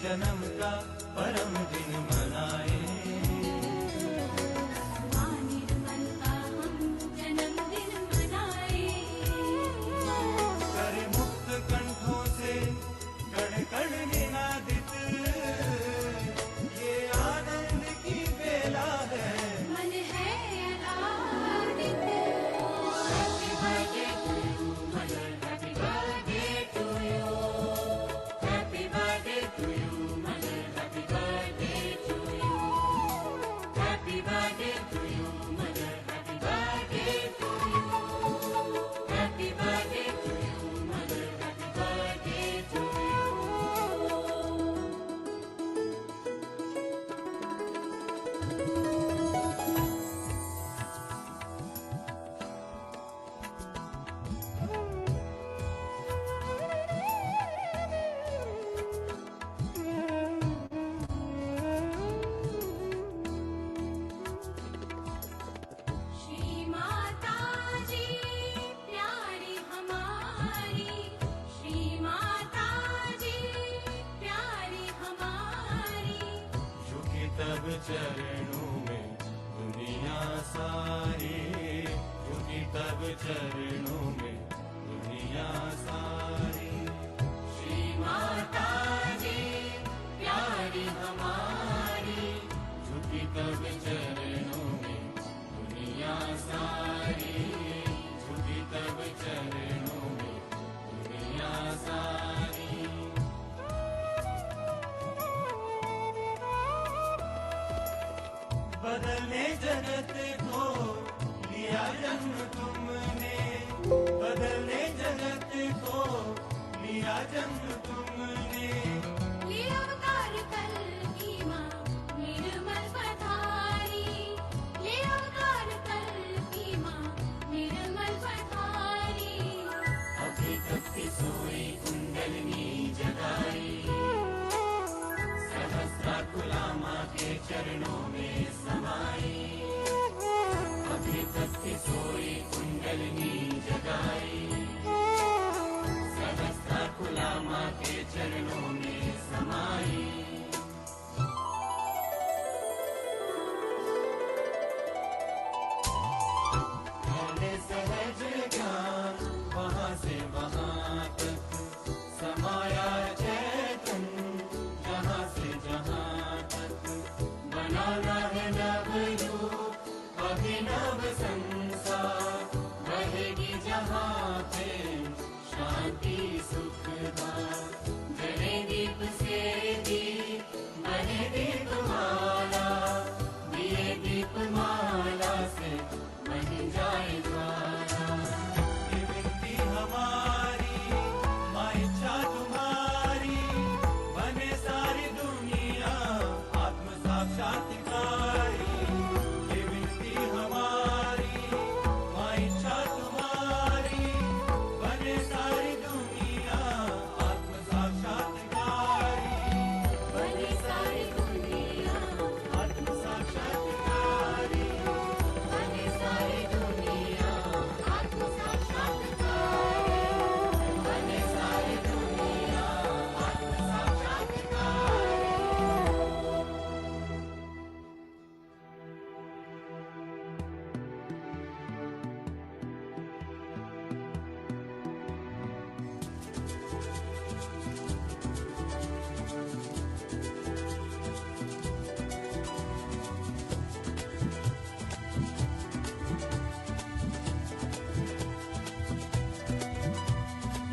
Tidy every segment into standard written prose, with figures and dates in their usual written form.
जन्म का परम दिन मनाए। माँ निर्मल का हम जन्मदिन मनाए। करे मुक्त कंठों से कण कण निनादित, ये आनंद की बेला है। मन है आनंदित। Happy birthday to you, mother. Happy birthday to you. Happy birthday to you, mother. Happy birthday to you. Happy birthday to you, mother. Happy birthday to you. Shri Mata जी प्यारी हमारी, श्री माता जी प्यारी हमारी। झुकी तब चरणों में दुनिया सारी, झुकी तब चरणों में दुनिया सारी। श्री माता जी प्यारी हमारी, झुकी तब चरणों में दुनिया सारी, झुकी तब चरणों में दुनिया सारी। बदलने जगत को लिया जन्म तुमने, बदलने जगत को लिया जन्म तुमने। ये अवतार कल की माँ निर्मल पधारी, ये अवतार कल की माँ निर्मल पधारी। अभी तक की सोई कुंडलिनी जगाई, सहस्राकुला माँ के चरणों में समाई। अभी तक की सोई कुंडलिनी जगाई, सहस्राकुला माँ के चरणों में समाई। पहले सहज ज्ञान वहाँ से वहाँ तक, समाया चेतन जहाँ से जहाँ तक। बनाना है नव रूप अभिनव संसार, रहेगी जहाँ पे शांति सुखदार। जले दीप से दीप बने दीपमाला, दिए दीपमाला से बन जाए ज्वाला। ये विनती हमारी माँ इच्छा तुम्हारी, बने सारी दुनिया आत्म साक्षात्कारी। ये विनती हमारी माँ इच्छा तुम्हारी, बने सारी दुनिया आत्म साक्षात्कारी। बनी सारी दुनिया आत्म साक्षात्कारी, बनी सारी दुनिया आत्म साक्षात्कार, बने सारी दुनिया आत्म साक्षात्कारी।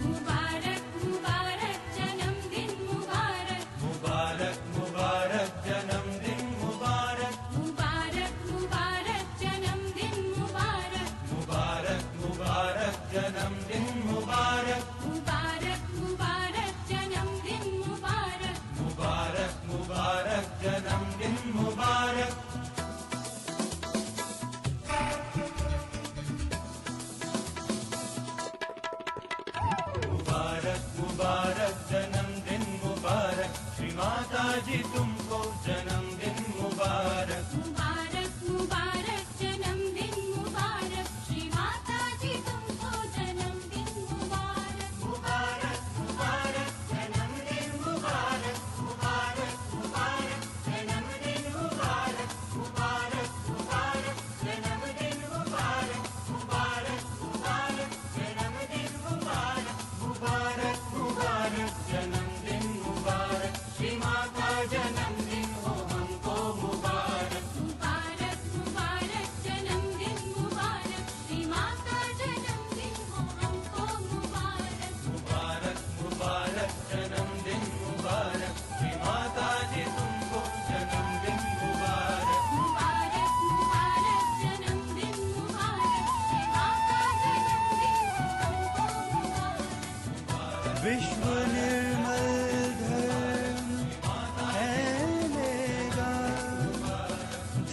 मुबारक मुबारक जन्मदिन मुबारक, मुबारक मुबारक जन्मदिन मुबारक, मुबारक मुबारक जन्मदिन मुबारक, मुबारक मुबारक जन्मदिन मुबारक, मुबारक मुबारक जन्मदिन मुबारक। मुबारक मुबारक जन्मदिन मुबारक। मुबारक मुबारक जन्मदिन मुबारक, श्री माता जी तुमको जन्मदिन मुबारक। मुबारक मुबारक जन्मदिन मुबारक, श्री माता जी तुमको जन्मदिन मुबारक। मुबारक मुबारक जन्मदिन मुबारक, मुबारक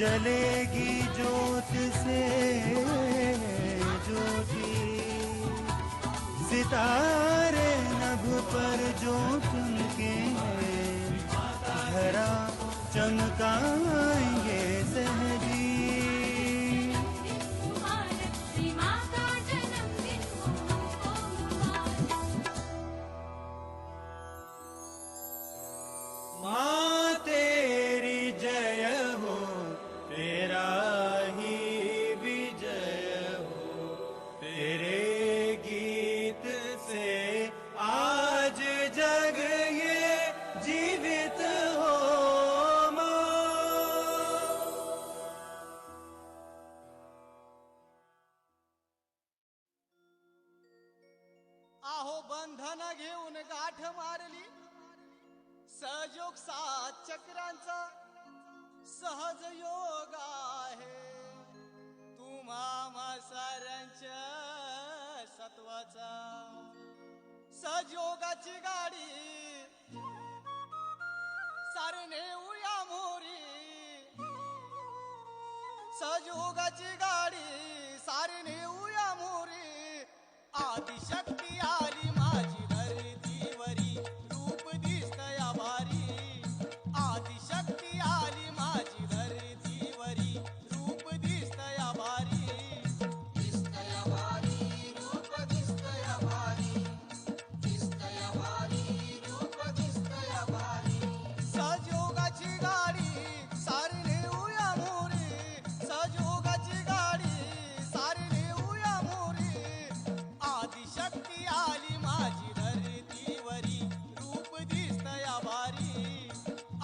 जलेगी ज्योत से ज्योति, सितारे नभ पर जो चमके, धरा चमकाएंगे सहजी। श्री माँ का जन्मदिन हो मुबारक। माँ तेरी जय हो, तेरा ही विजय हो, तेरे गीत से आज जग ये जीवित हो माँ। आहो बंधन घेऊन गाठ मारली, सहयोग सात चक्रांचा सहज योग आहे, तुम्हा साऱ्यांच्या सत्वाचा। सहजयोगाची गाडी सारे नेऊया मोरी, सहजयोगाची गाडी सारे नेऊया मोरी। आदिशक्ती आली माझी धरतीवरी, रूप दिसतया भारी। आदिशक्ती आली माझी धरतीवरी, रूप दिसतया भारी। दिसतया भारी, रूप दिसतया भारी, दिसतया भारी, रूप दिसतया भारी। सहजयोगाची गाडी सारी नेऊया मोरी, सहजयोगाची गाडी सारी नेऊया मोरी। आदिशक्ती आली माझी धरतीवरी, रूप दिसतया भारी।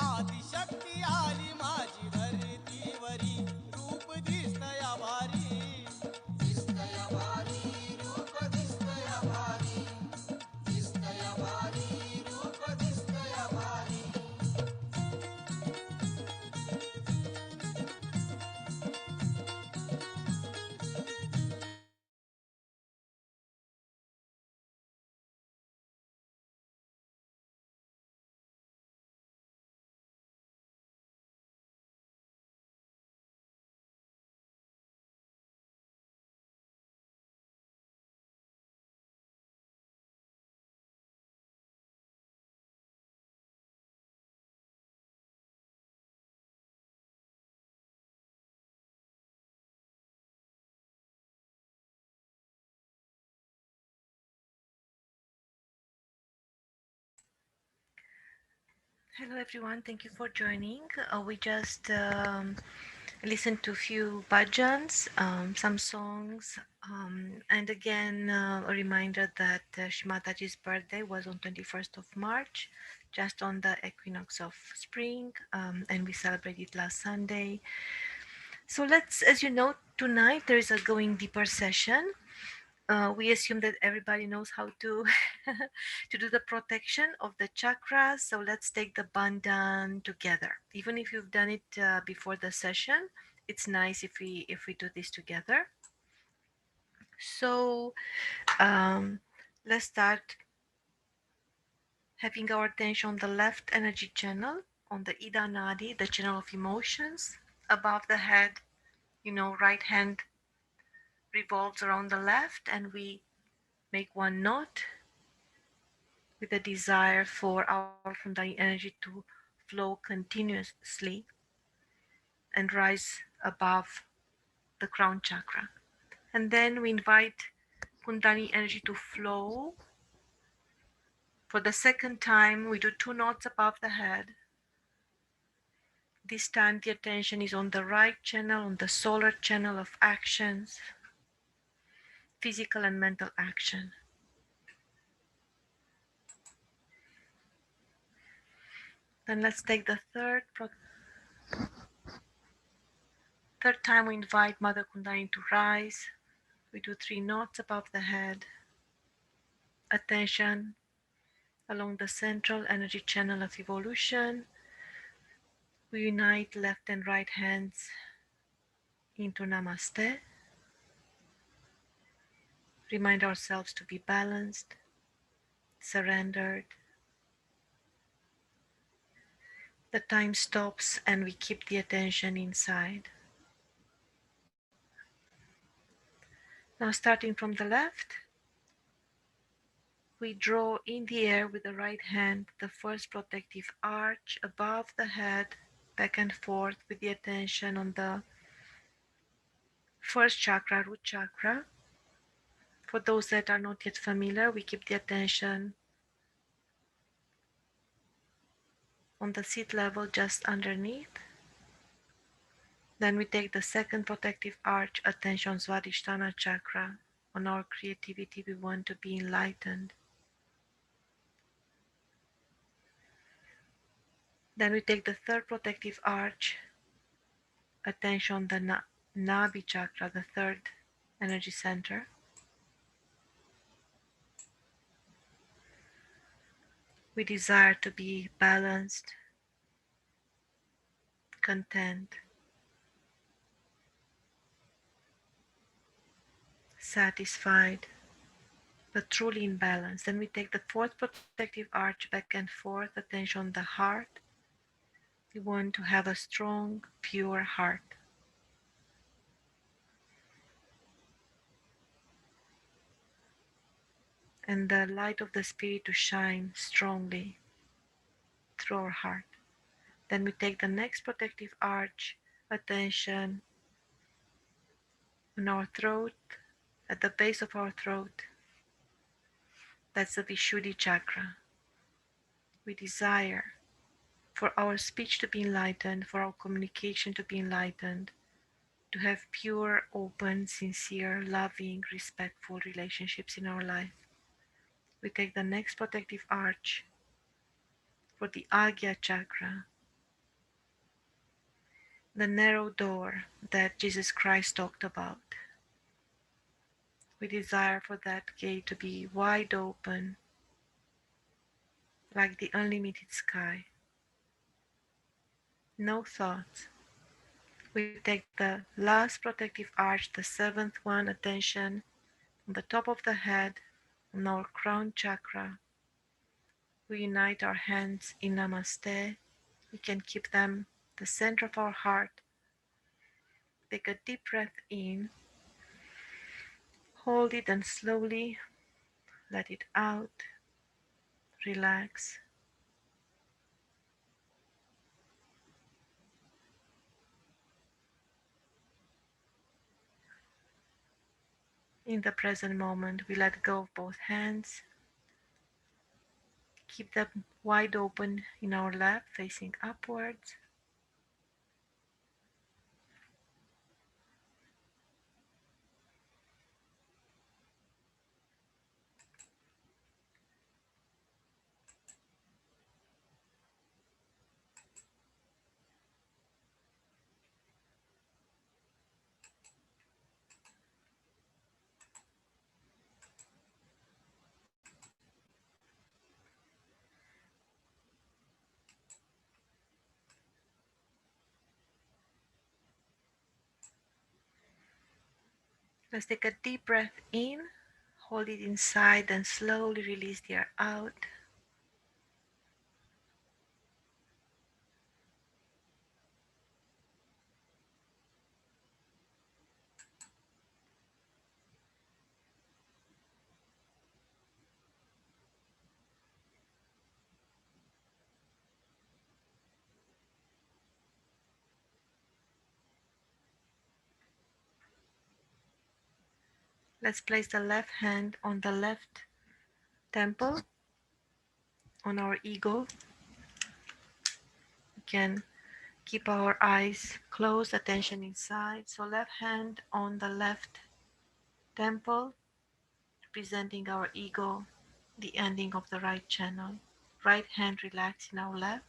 आदिशक्ती आली माझी धरतीवरी, रूप दिसतया भारी। दिसतया भारी, रूप दिसतया भारी, दिसतया भारी, रूप दिसतया भारी। Hello everyone, thank you for joining. We just listened to a few bhajans, some songs, and again a reminder that Shri Mataji's birthday was on 21st of March, just on the equinox of spring, and we celebrated last Sunday. So let's, as you know, tonight there is a going deeper session. We assume that everybody knows how to to do the protection of the chakras. So let's take the bandhan together. Even if you've done it before the session, it's nice if we do this together. So um, let's start having our attention on the left energy channel, on the Ida Nadi, the channel of emotions, above the head. You know, right hand revolves around the left, and we make one knot with a desire for our Kundalini energy to flow continuously and rise above the crown chakra. And then we invite Kundalini energy to flow. For the second time, we do two knots above the head. This time, the attention is on the right channel, on the solar channel of actions, physical and mental action. Then let's take the third time we invite Mother Kundalini to rise. We do three knots above the head. Attention along the central energy channel of evolution. We unite left and right hands into Namaste. Remind ourselves to be balanced, surrendered, The time stops and we keep the attention inside. Now, starting from the left, we draw in the air with the right hand the first protective arch above the head, back and forth with the attention on the first chakra, root chakra. For those that are not yet familiar, we keep the attention on the seat level just underneath. Then we take the second protective arch, attention Swadhisthana chakra. On our creativity, we want to be enlightened. Then we take the third protective arch, attention the Nabi chakra, the third energy center. We desire to be balanced, content, satisfied, but truly in balance. Then we take the fourth protective arch back and forth, attention the heart. We want to have a strong, pure heart. And the light of the Spirit to shine strongly through our heart. Then we take the next protective arch, attention on our throat, at the base of our throat. That's the Vishuddhi chakra. We desire for our speech to be enlightened, for our communication to be enlightened, to have pure, open, sincere, loving, respectful relationships in our life. We take the next protective arch for the Agya chakra, the narrow door that Jesus Christ talked about. We desire for that gate to be wide open, like the unlimited sky. No thoughts. We take the last protective arch, the seventh one, attention on the top of the head, on our crown chakra. We unite our hands in Namaste. We can keep them the center of our heart. Take a deep breath in, hold it and slowly let it out. Relax. In the present moment, we let go of both hands. Keep them wide open in our lap, facing upwards. Let's take a deep breath in, hold it inside, and slowly release the air out. Let's place the left hand on the left temple, on our ego. We can keep our eyes closed, attention inside. So left hand on the left temple, representing our ego, the ending of the right channel. Right hand relaxed in our lap.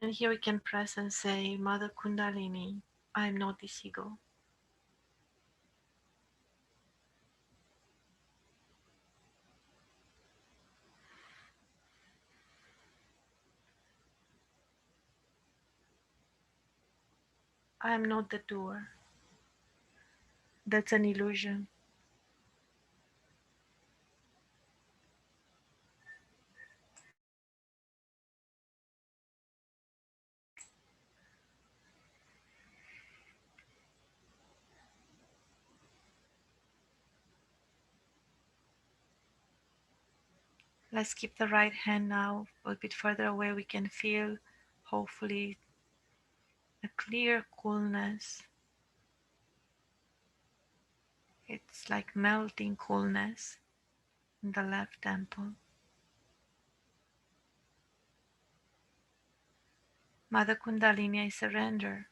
And here we can press and say, Mother Kundalini, I am not this ego. I am not the doer. That's an illusion. Let's keep the right hand now a bit further away. We can feel, hopefully, a clear coolness. It's like melting coolness in the left temple. Mother Kundalini, I surrender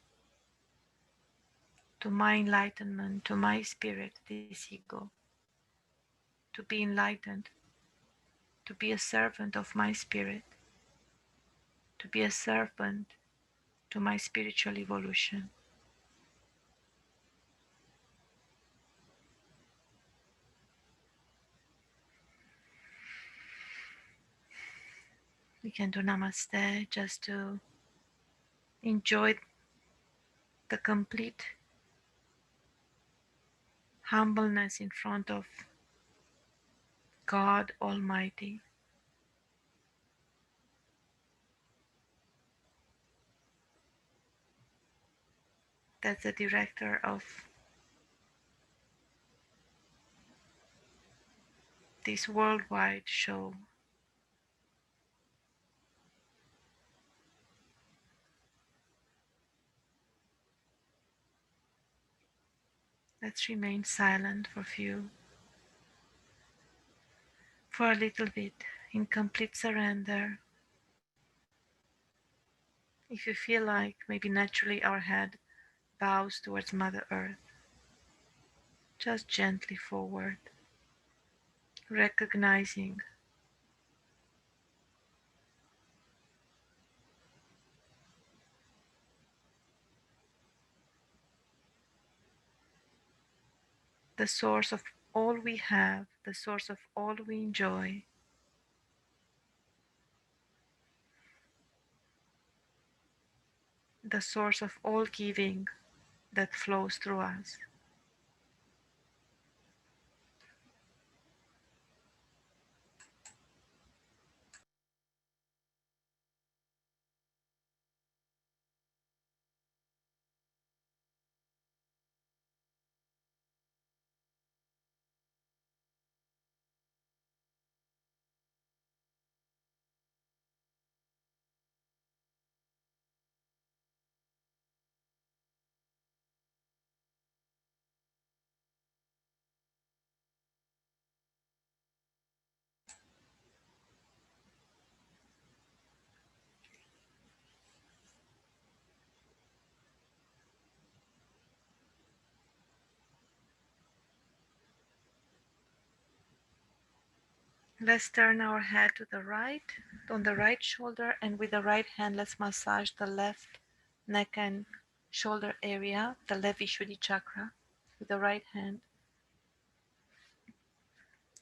to my enlightenment, to my spirit, this ego, to be enlightened, to be a servant of my spirit, to be a servant to my spiritual evolution. We can do namaste just to enjoy the complete humbleness in front of God Almighty. That's the director of this worldwide show. Let's remain silent for a little bit, in complete surrender. If you feel like maybe naturally our head bows towards Mother Earth, just gently forward, recognizing the source of all we have, the source of all we enjoy, the source of all giving that flows through us. Let's turn our head to the right, on the right shoulder, and with the right hand, let's massage the left neck and shoulder area, the left Vishuddhi chakra, with the right hand.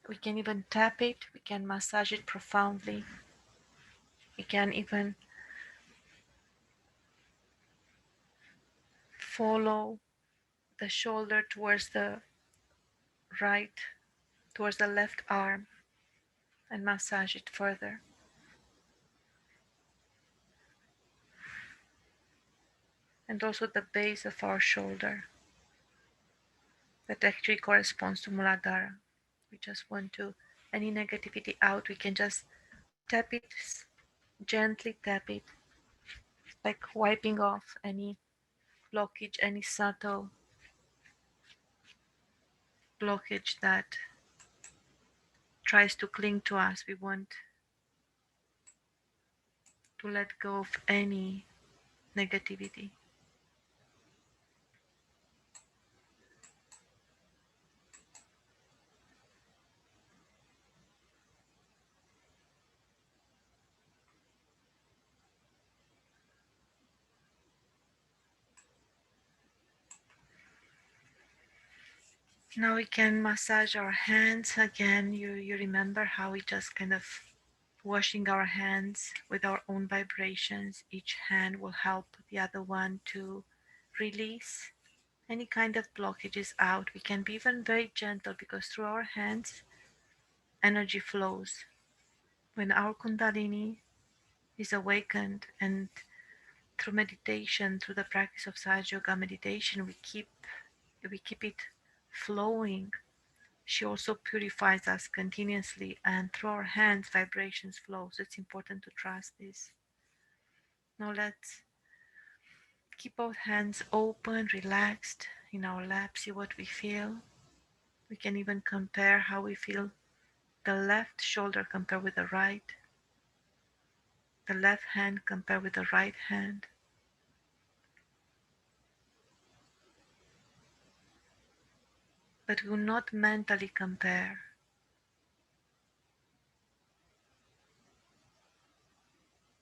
We can even tap it, we can massage it profoundly. We can even follow the shoulder towards the right, towards the left arm, and massage it further. And also the base of our shoulder, that actually corresponds to Muladhara. We just want to, any negativity out, we can just tap it, gently tap it, like wiping off any blockage, any subtle blockage that tries to cling to us. We want to let go of any negativity. Now we can massage our hands again. You remember how we just kind of washing our hands with our own vibrations. Each hand will help the other one to release any kind of blockages out. We can be even very gentle because through our hands, energy flows. When our Kundalini is awakened, and through meditation, through the practice of Sahaja Yoga Meditation, we keep it flowing She also purifies us continuously, and through our hands, vibrations flow. So it's important to trust this. Now let's keep both hands open, relaxed in our lap, see what we feel. We can even compare how we feel the left shoulder compared with the right, the left hand compared with the right hand. But we will not mentally compare.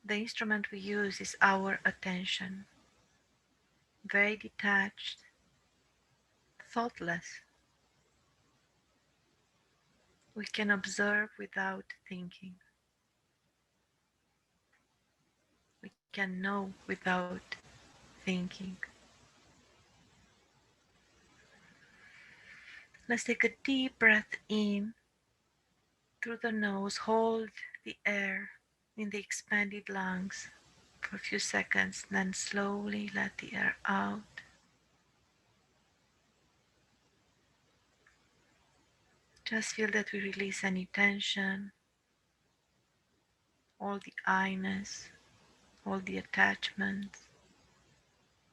The instrument we use is our attention, very detached, thoughtless. We can observe without thinking. We can know without thinking. Let's take a deep breath in through the nose. Hold the air in the expanded lungs for a few seconds, then slowly let the air out. Just feel that we release any tension, all the I-ness, all the attachments.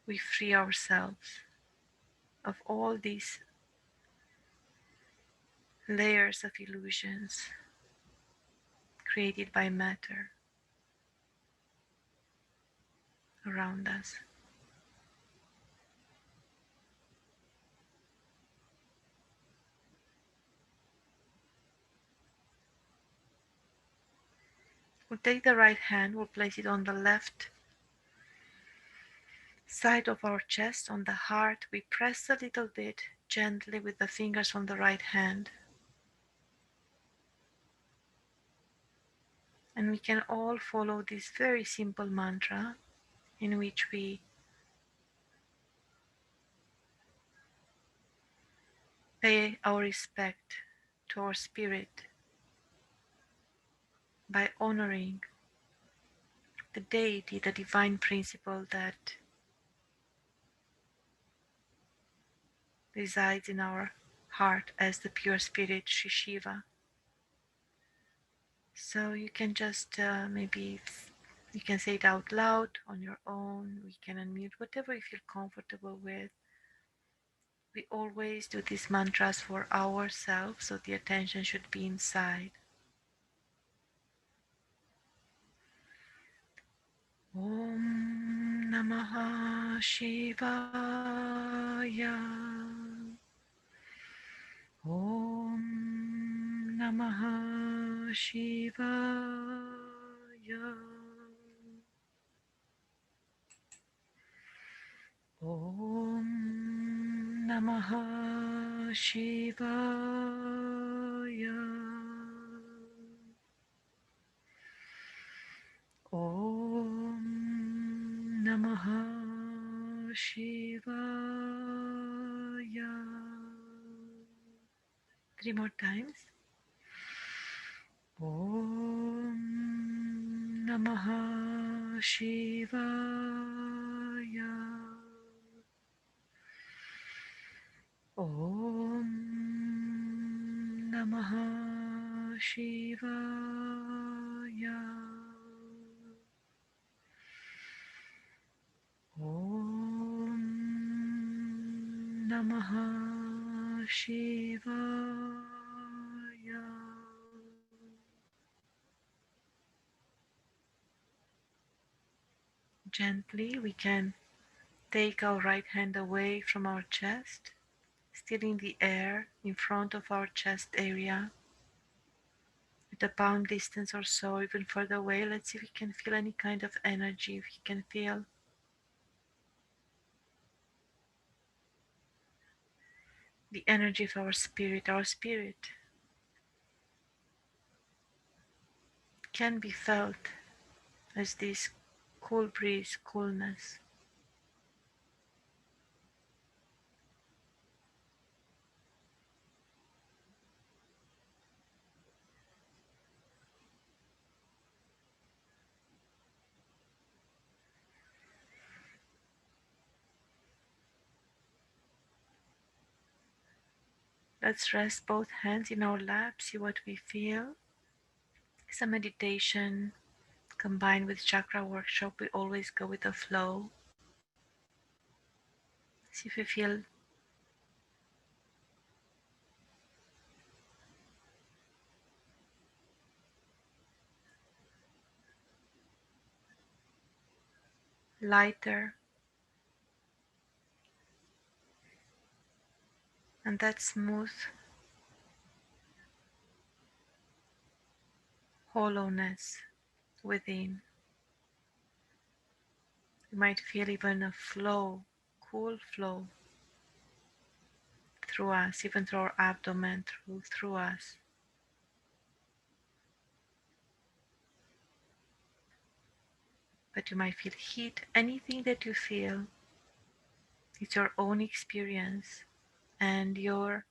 We free ourselves of all these layers of illusions created by matter around us. We'll take the right hand, we'll place it on the left side of our chest, on the heart. We press a little bit gently with the fingers on the right hand. And we can all follow this very simple mantra in which we pay our respect to our spirit by honoring the deity, the divine principle that resides in our heart as the pure spirit, Shri Shiva. So you can just maybe you can say it out loud on your own. We can unmute whatever you feel comfortable with. We always do these mantras for ourselves, so the attention should be inside. Om Namaha Shivaya. Om Namaha Shivaya. Om Namaha Shivaya. Om Namaha Shivaya. 3 more times. Om Namaha Shivaya. Om Namaha Shivaya. Om Namaha Shivaya. Gently, we can take our right hand away from our chest, still in the air in front of our chest area, at a palm distance or so, even further away. Let's see if we can feel any kind of energy, if we can feel the energy of our spirit. Our spirit can be felt as this cool breeze, coolness. Let's rest both hands in our lap, see what we feel. It's a meditation combined with chakra workshop. We always go with the flow. See if you feel lighter, and that smooth hollowness within. You might feel even a flow, cool flow through us, even through our abdomen, through us. But you might feel heat, anything that you feel. It's your own experience, and your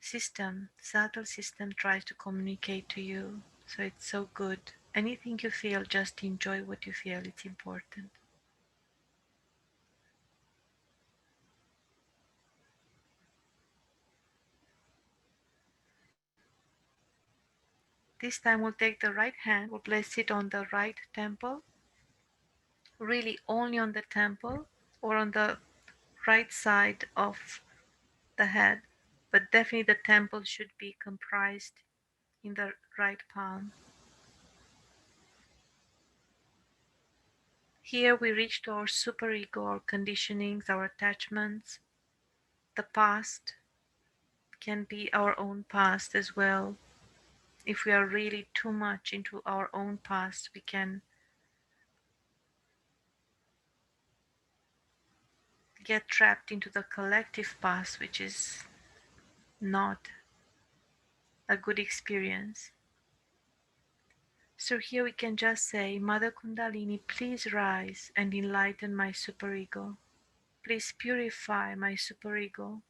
system, subtle system, tries to communicate to you. So it's so good. Anything you feel, just enjoy what you feel. It's important. This time we'll take the right hand, we'll place it on the right temple, really only on the temple or on the right side of the head, but definitely the temple should be comprised in the right palm. Here we reach to our superego, our conditionings, our attachments. The past can be our own past as well. If we are really too much into our own past, we can get trapped into the collective past, which is not a good experience. So here we can just say, Mother Kundalini, please rise and enlighten my superego. Please purify my superego.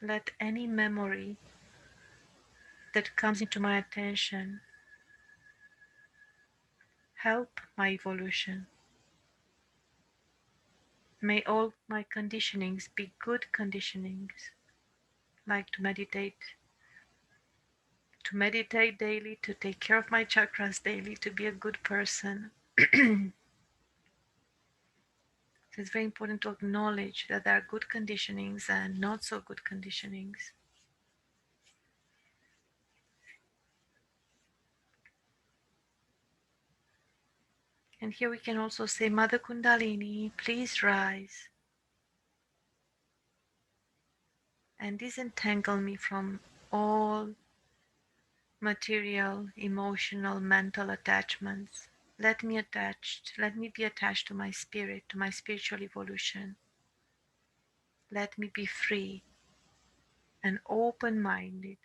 Let any memory that comes into my attention help my evolution. May all my conditionings be good conditionings, like to meditate daily, to take care of my chakras daily, to be a good person. So it's very important to acknowledge that there are good conditionings and not so good conditionings. And here we can also say, Mother Kundalini, please rise and disentangle me from all material, emotional, mental attachments. Let me be attached to my spirit, to my spiritual evolution. Let me be free and open minded.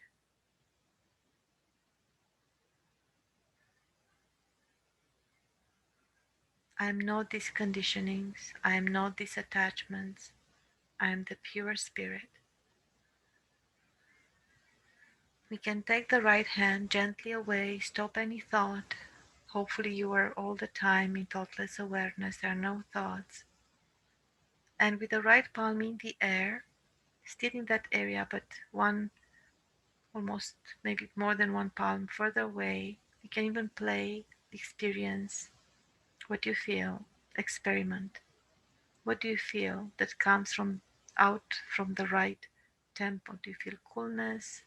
I am not these conditionings, I am not these attachments, I am the pure spirit. We can take the right hand gently away, stop any thought. Hopefully, you are all the time in thoughtless awareness, there are no thoughts. And with the right palm in the air, still in that area, but one, almost maybe more than one palm further away, you can even play, experience what you feel, experiment. What do you feel that comes from out from the right temple? Do you feel coolness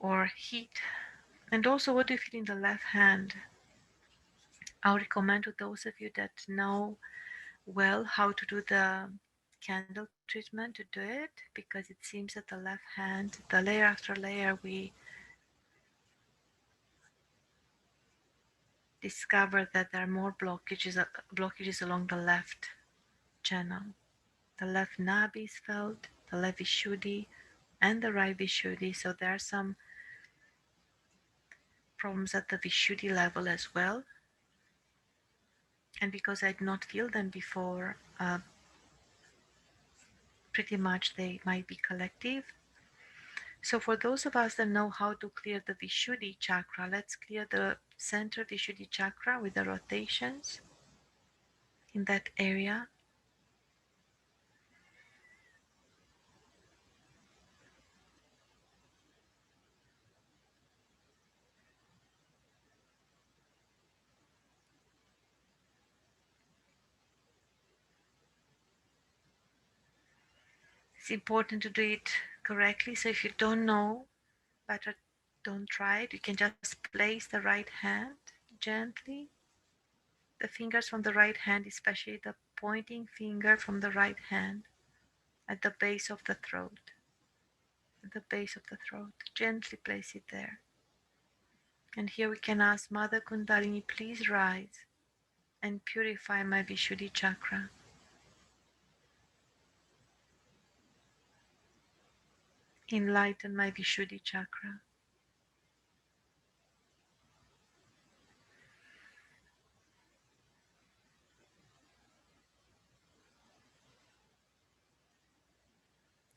or heat? And also, what do you feel in the left hand? I'll recommend to those of you that know well how to do the candle treatment to do it, because it seems that the left hand, the layer after layer, we discover that there are more blockages along the left channel. The left nabi is felt, the left vishuddhi, and the right vishuddhi. So there are some problems at the vishuddhi level as well. And because I did not feel them before, pretty much they might be collective. So for those of us that know how to clear the Vishuddhi chakra, let's clear the center Vishuddhi chakra with the rotations in that area. It's important to do it correctly. So if you don't know, better don't try it. You can just place the right hand gently. The fingers from the right hand, especially the pointing finger from the right hand, at the base of the throat. At the base of the throat. Gently place it there. And here we can ask Mother Kundalini, please rise and purify my Vishuddhi chakra. Enlighten my Vishuddhi chakra.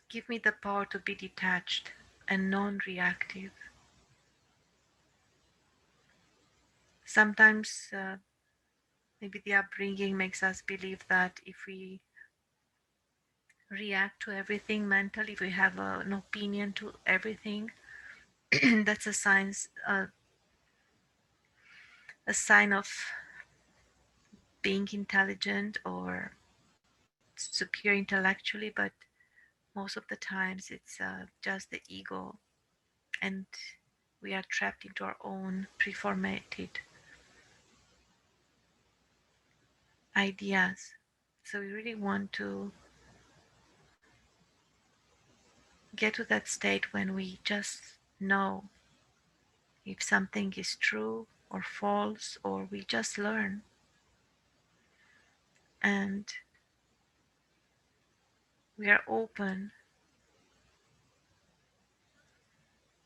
Give me the power to be detached and non reactive. Sometimes, maybe the upbringing makes us believe that if we react to everything mentally, if we have an opinion to everything, that's a sign of being intelligent or superior intellectually, but most of the times it's just the ego, and we are trapped into our own preformatted ideas. So we really want to get to that state when we just know if something is true or false, or we just learn. And we are open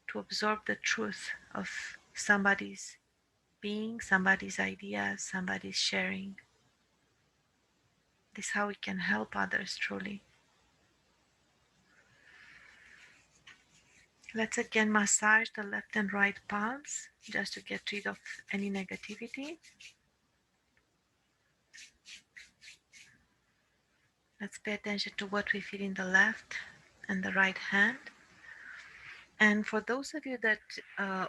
to absorb the truth of somebody's being, somebody's ideas, somebody's sharing. This is how we can help others truly. Let's again massage the left and right palms just to get rid of any negativity. Let's pay attention to what we feel in the left and the right hand. And for those of you that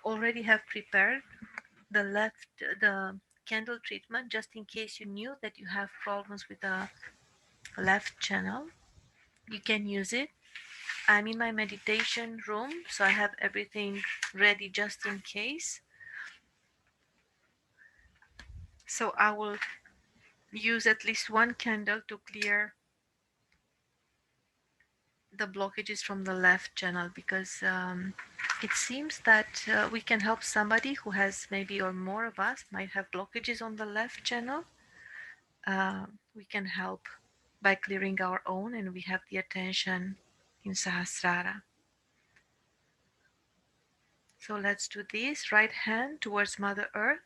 already have prepared the candle treatment, just in case you knew that you have problems with the left channel, you can use it. I'm in my meditation room, so I have everything ready just in case. So I will use at least one candle to clear the blockages from the left channel, because it seems that we can help somebody who has, maybe, or more of us might have blockages on the left channel. We can help by clearing our own, and we have the attention in Sahasrara. So let's do this. Right hand towards Mother Earth,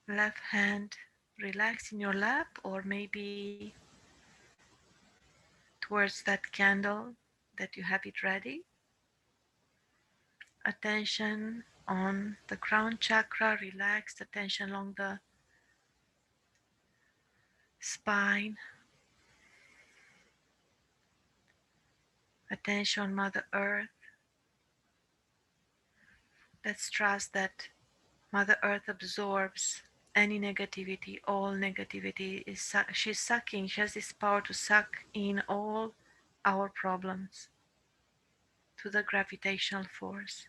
left hand relax in your lap, or maybe towards that candle that you have it ready. Attention on the crown chakra, relaxed attention along the spine. Attention on Mother Earth. Let's trust that Mother Earth absorbs any negativity, all negativity. She's sucking, she has this power to suck in all our problems to the gravitational force.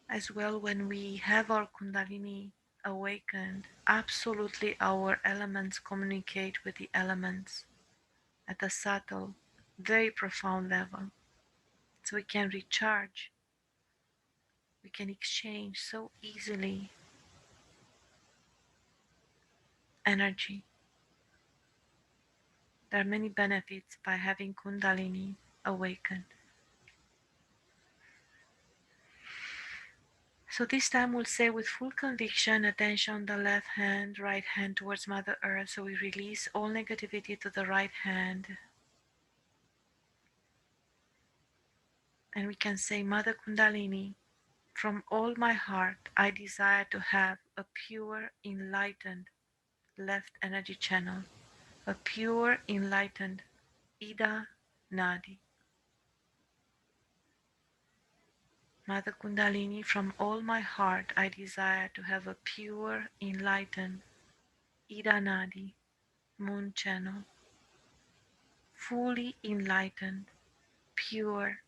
As well, when we have our Kundalini awakened, absolutely our elements communicate with the elements at a subtle, very profound level. So we can recharge, we can exchange so easily energy. There are many benefits by having Kundalini awakened. So this time we'll say with full conviction, attention on the left hand, right hand towards Mother Earth. So we release all negativity to the right hand. And we can say, Mother Kundalini, from all my heart, I desire to have a pure, enlightened left energy channel, a pure, enlightened Ida Nadi. Mother Kundalini, from all my heart, I desire to have a pure, enlightened Ida Nadi moon channel, fully enlightened, pure.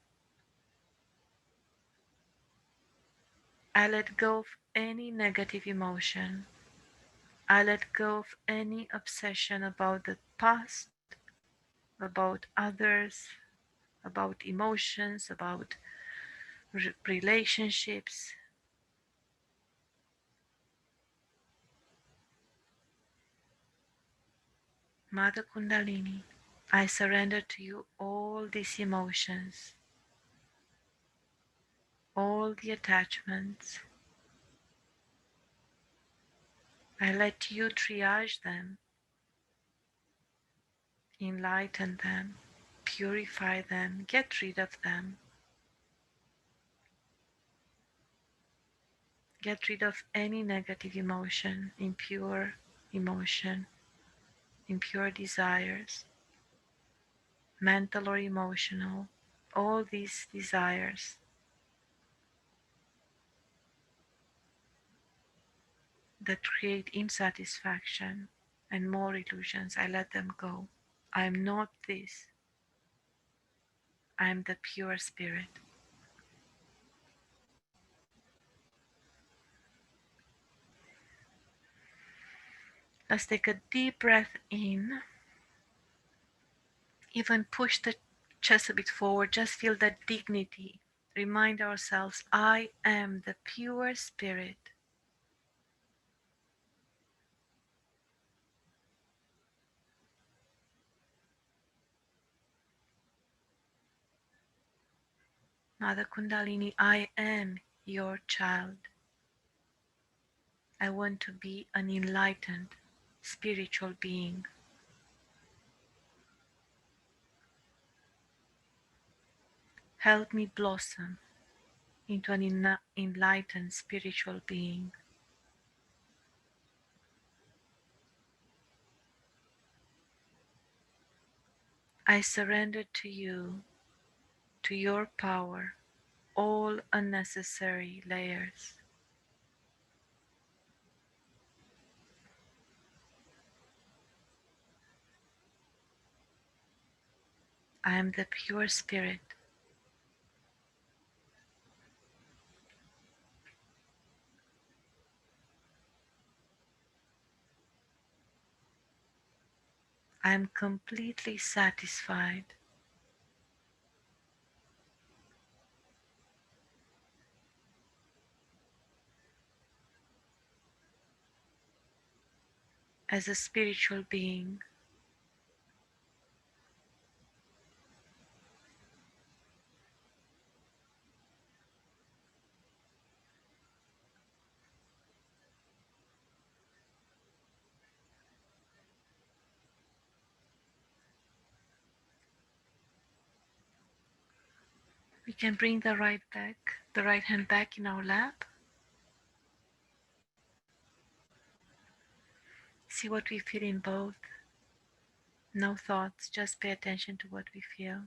I let go of any negative emotion. I let go of any obsession about the past, about others, about emotions, about relationships. Mother Kundalini, I surrender to you all these emotions, all the attachments. I let you triage them, enlighten them, purify them, get rid of them. Get rid of any negative emotion, impure emotion, impure desires, mental or emotional, all these desires that create insatisfaction and more illusions. I let them go. I am not this. I am the pure spirit. Let's take a deep breath in. Even push the chest a bit forward. Just feel that dignity. Remind ourselves, I am the pure spirit. Mother Kundalini, I am your child. I want to be an enlightened spiritual being. Help me blossom into an enlightened spiritual being. I surrender to you, to your power, all unnecessary layers. I am the pure spirit. I am completely satisfied. As a spiritual being. We can bring the right hand back in our lap. See what we feel in both. No thoughts, just pay attention to what we feel.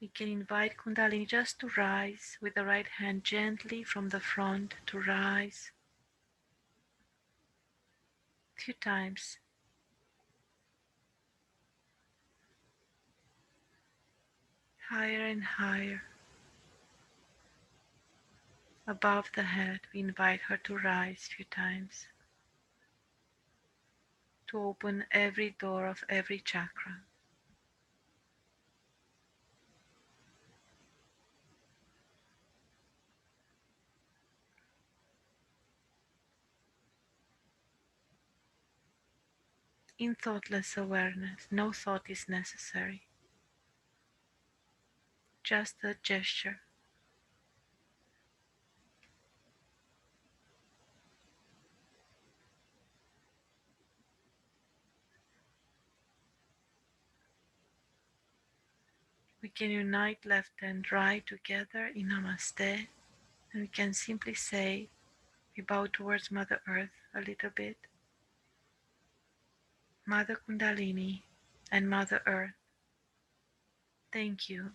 We can invite Kundalini just to rise with the right hand gently from the front to rise a few times. Higher and higher. Above the head, we invite her to rise a few times. to open every door of every chakra. In thoughtless awareness, no thought is necessary, just a gesture. We can unite left and right together in Namaste, and we can simply say, we bow towards Mother Earth a little bit, Mother Kundalini and Mother Earth, thank you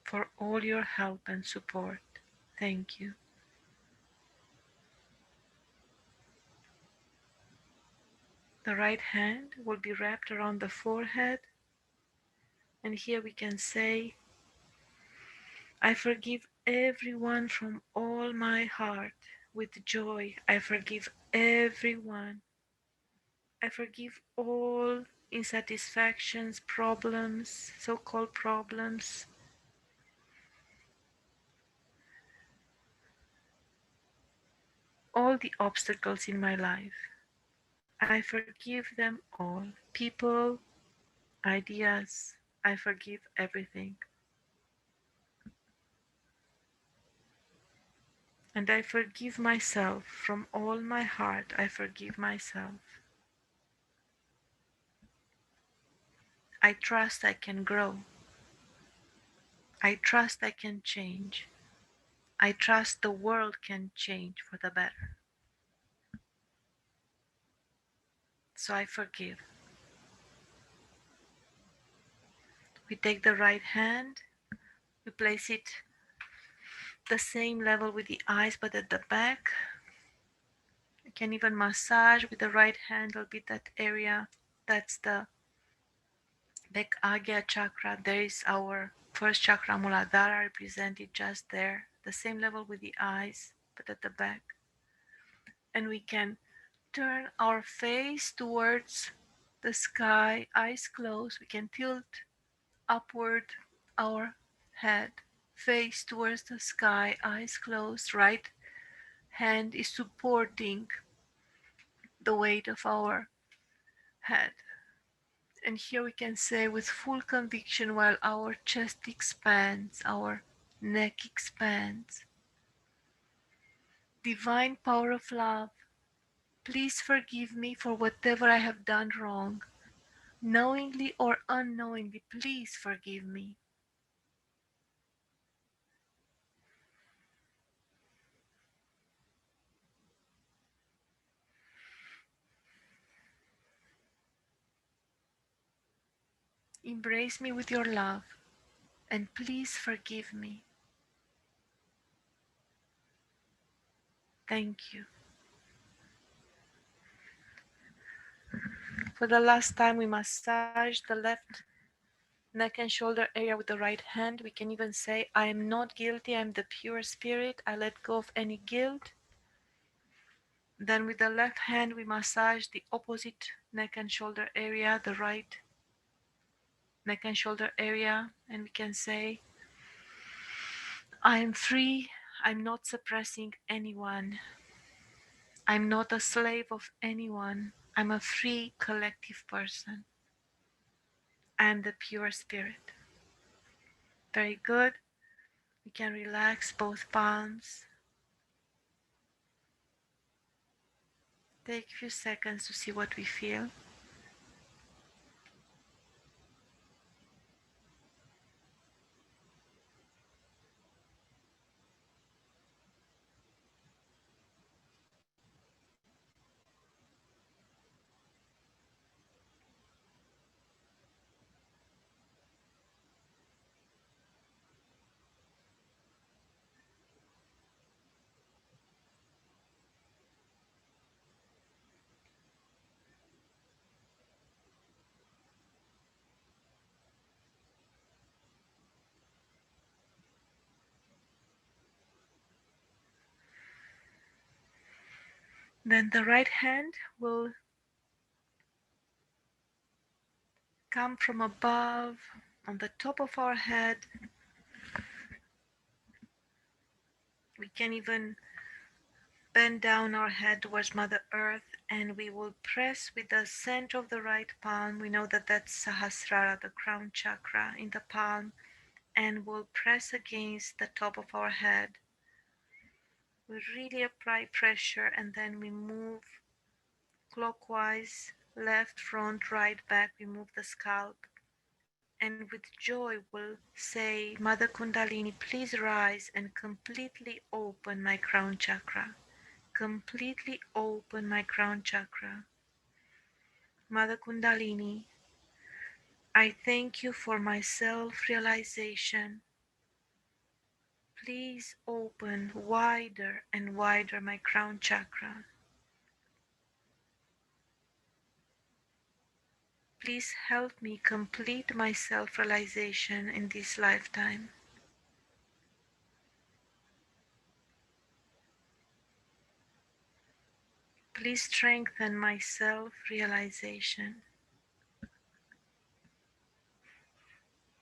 for all your help and support. Thank you. The right hand will be wrapped around the forehead, and here we can say, I forgive everyone from all my heart. With joy, I forgive everyone. I forgive all insatisfactions, problems, so called problems, all the obstacles in my life. I forgive them all. People, ideas, I forgive everything. And I forgive myself from all my heart. I forgive myself. I trust I can grow. I trust I can change. I trust the world can change for the better. So I forgive. We take the right hand, we place it the same level with the eyes but at the back. You can even massage with the right hand a little bit that area. That's the back agya chakra. There is our first chakra, Muladhara, represented just there. The same level with the eyes but at the back. And we can turn our face towards the sky, eyes closed. We can tilt upward our head, face towards the sky, eyes closed. Right hand is supporting the weight of our head. And here we can say with full conviction while our chest expands, our neck expands. Divine power of love, please forgive me for whatever I have done wrong. Knowingly or unknowingly, please forgive me. Embrace me with your love and please forgive me. Thank you. For the last time, we massage the left neck and shoulder area with the right hand. We can even say, I am not guilty, I am the pure spirit. I let go of any guilt. Then with the left hand, we massage the opposite neck and shoulder area, the right neck and shoulder area. And we can say, I am free. I'm not suppressing anyone. I'm not a slave of anyone. I'm a free collective person. I'm the pure spirit. Very good. We can relax both palms. Take a few seconds to see what we feel. Then the right hand will come from above on the top of our head. We can even bend down our head towards Mother Earth, and we will press with the center of the right palm. We know that that's Sahasrara, the crown chakra, in the palm, and we'll press against the top of our head. We really apply pressure, and then we move clockwise, left, front, right, back. We move the scalp, and with joy we'll say, Mother Kundalini, please rise and completely open my crown chakra. Completely open my crown chakra. Mother Kundalini, I thank you for my self realization. Please open wider and wider my crown chakra. Please help me complete my self realization in this lifetime. Please strengthen my self realization.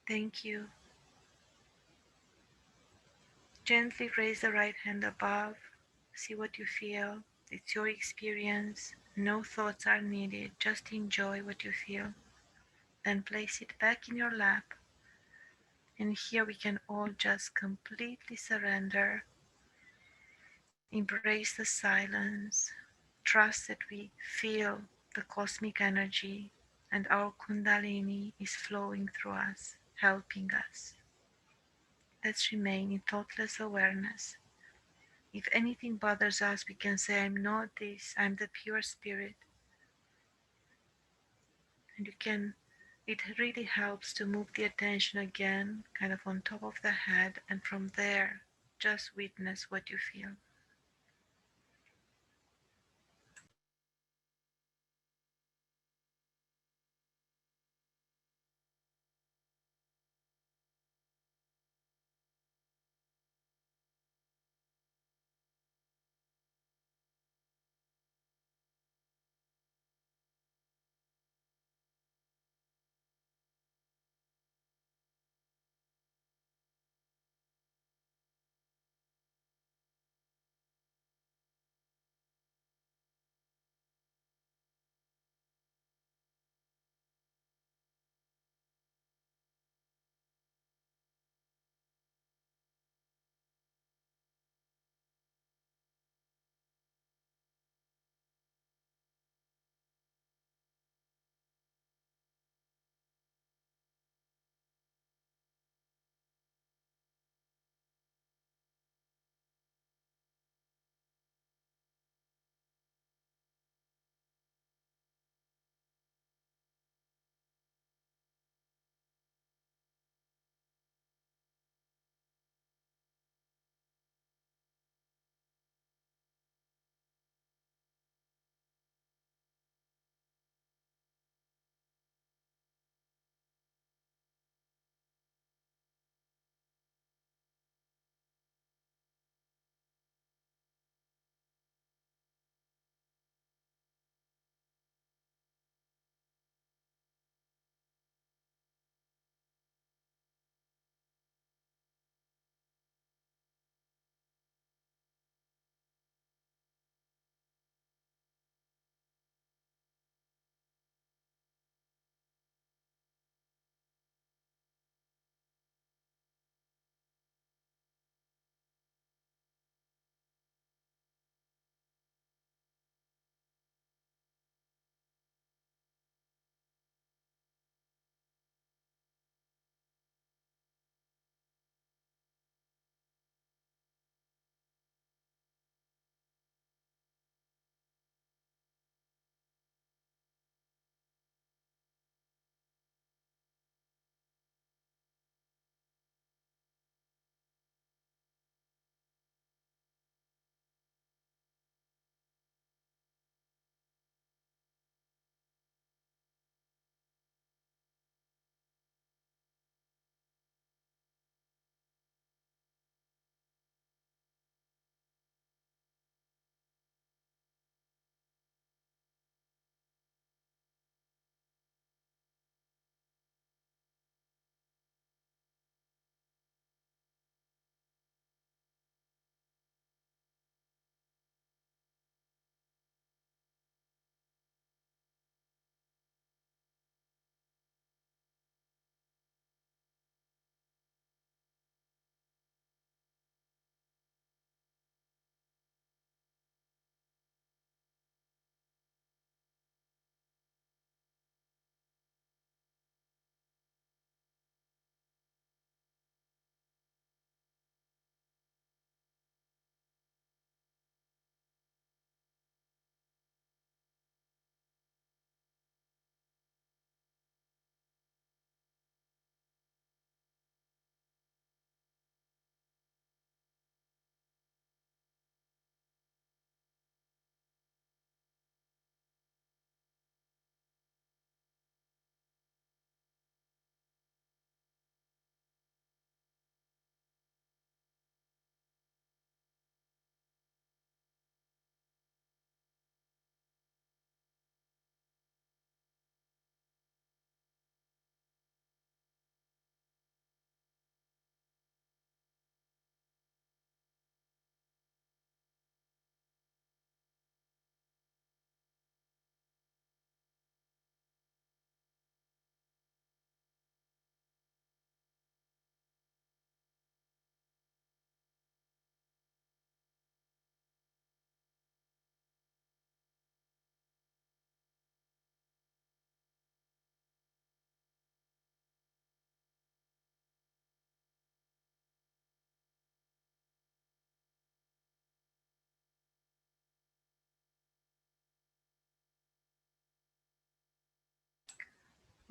Thank you. Gently raise the right hand above. See what you feel. It's your experience. No thoughts are needed. Just enjoy what you feel. Then place it back in your lap. And here we can all just completely surrender. Embrace the silence. Trust that we feel the cosmic energy and our Kundalini is flowing through us, helping us. Let's remain in thoughtless awareness. If anything bothers us, we can say, I'm not this, I'm the pure spirit. And it really helps to move the attention again, kind of on top of the head, and from there, just witness what you feel.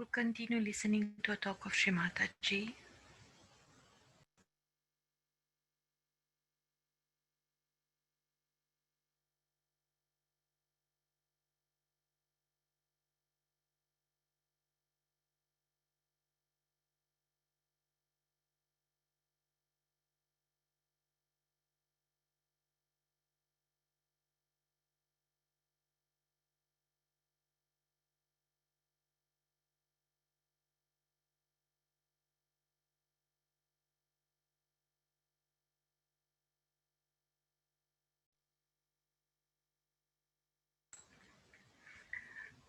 We'll continue listening to a talk of Shri Mataji.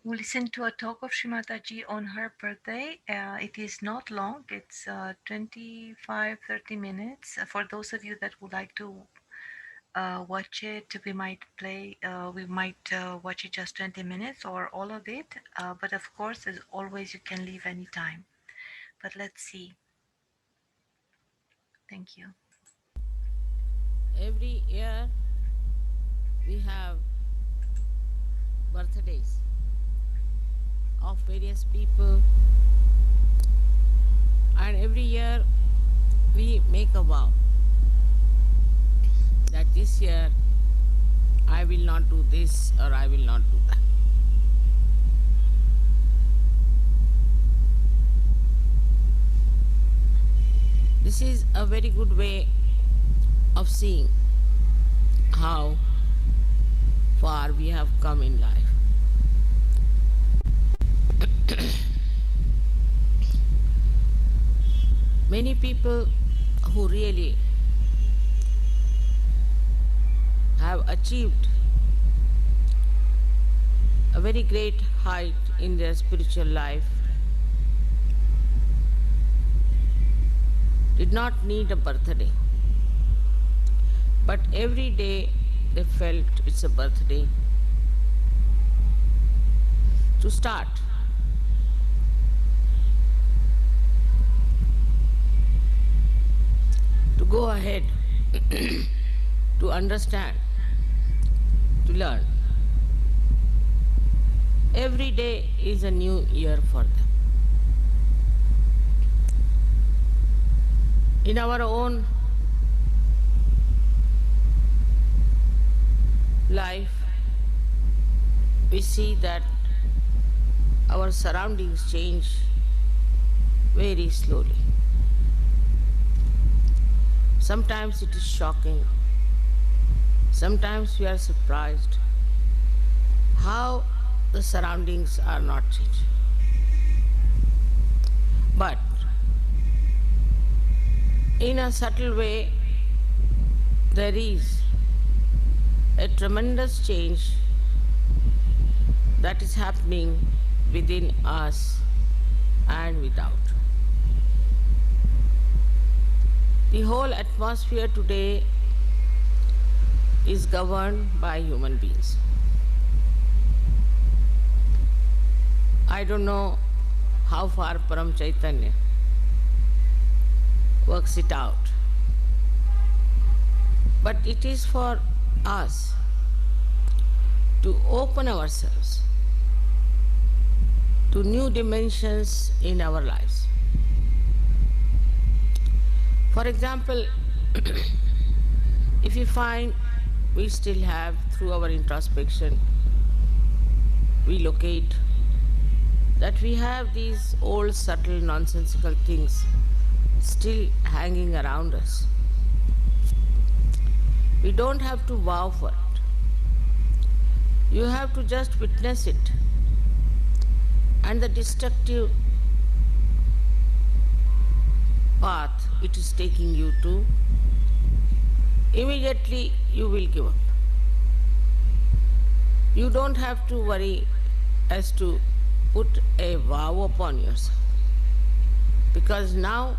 We'll listen to a talk of Shri Mataji on her birthday. It is not long, it's 25-30 minutes. For those of you that would like to watch it, we might watch it just 20 minutes or all of it. But of course, as always, you can leave anytime. But let's see. Thank you. Every year we have birthdays of various people, and every year we make a vow that this year I will not do this or I will not do that. This is a very good way of seeing how far we have come in life. Many people who really have achieved a very great height in their spiritual life did not need a birthday, but every day they felt it's a birthday to start. To go ahead, to understand, to learn. Every day is a new year for them. In our own life, we see that our surroundings change very slowly. Sometimes it is shocking. Sometimes we are surprised how the surroundings are not changing. But in a subtle way, there is a tremendous change that is happening within us and without. The whole atmosphere today is governed by human beings. I don't know how far Param Chaitanya works it out, but it is for us to open ourselves to new dimensions in our lives. For example, if you find we still have, through our introspection, we locate that we have these old, subtle, nonsensical things still hanging around us. We don't have to vow for it. You have to just witness it. And the destructive path it is taking you to, immediately you will give up. You don't have to worry as to put a vow upon yourself, because now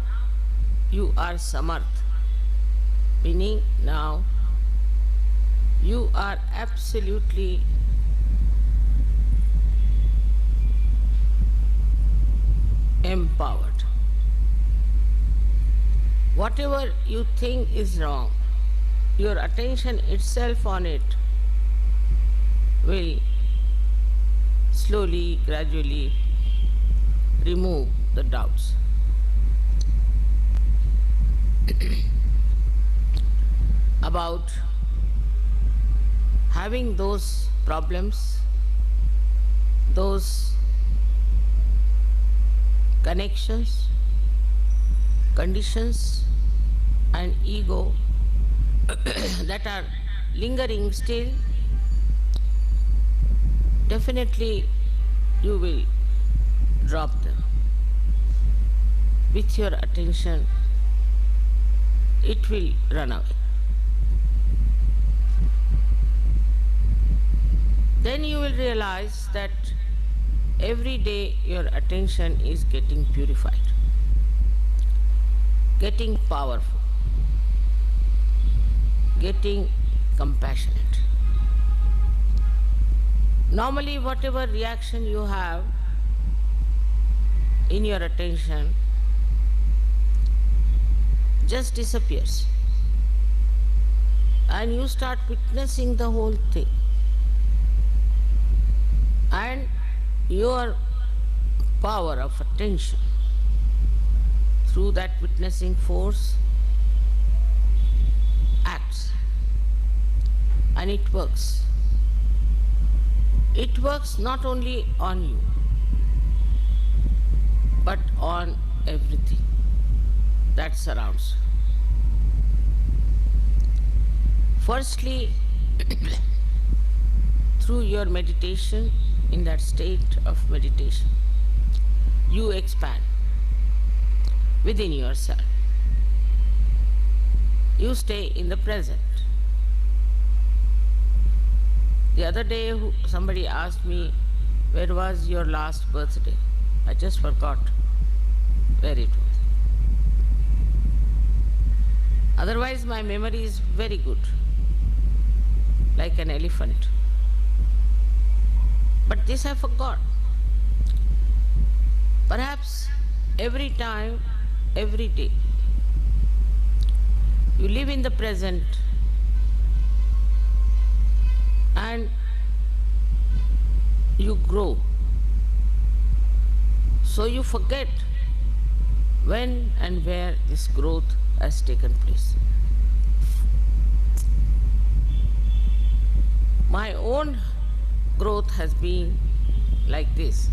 you are samarth, meaning now you are absolutely empowered. Whatever you think is wrong, your attention itself on it will slowly, gradually remove the doubts. About having those problems, those connections, conditions, and ego that are lingering still, definitely you will drop them. With your attention, it will run away. Then you will realize that every day your attention is getting purified, getting powerful, getting compassionate. Normally, whatever reaction you have in your attention just disappears, and you start witnessing the whole thing. And your power of attention through that witnessing force acts, and it works. It works not only on you, but on everything that surrounds you. Firstly, through your meditation, in that state of meditation, you expand within yourself. You stay in the present. The other day, somebody asked me, where was your last birthday? I just forgot where it was. Otherwise, my memory is very good, like an elephant. But this I forgot. Perhaps every time, every day, you live in the present and you grow. So you forget when and where this growth has taken place. My own growth has been like this,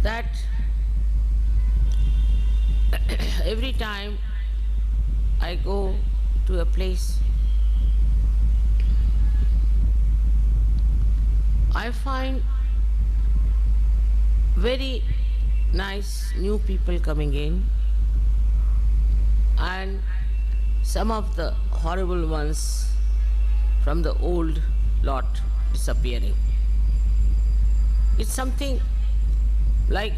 that every time I go to a place, I find very nice new people coming in, and some of the horrible ones from the old lot disappearing. It's something like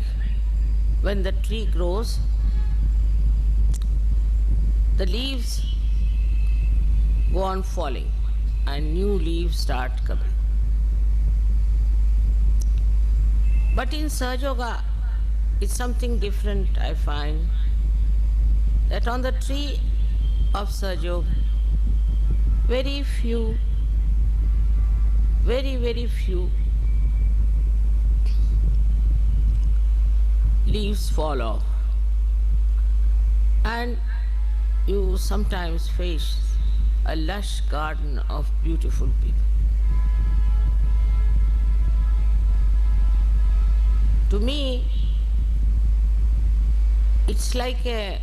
when the tree grows, the leaves go on falling and new leaves start coming. But in Sahaja Yoga, it's something different, I find, that on the tree of Sahaja Yoga, very few, very few leaves fall off, and you sometimes face a lush garden of beautiful people. To me, it's like a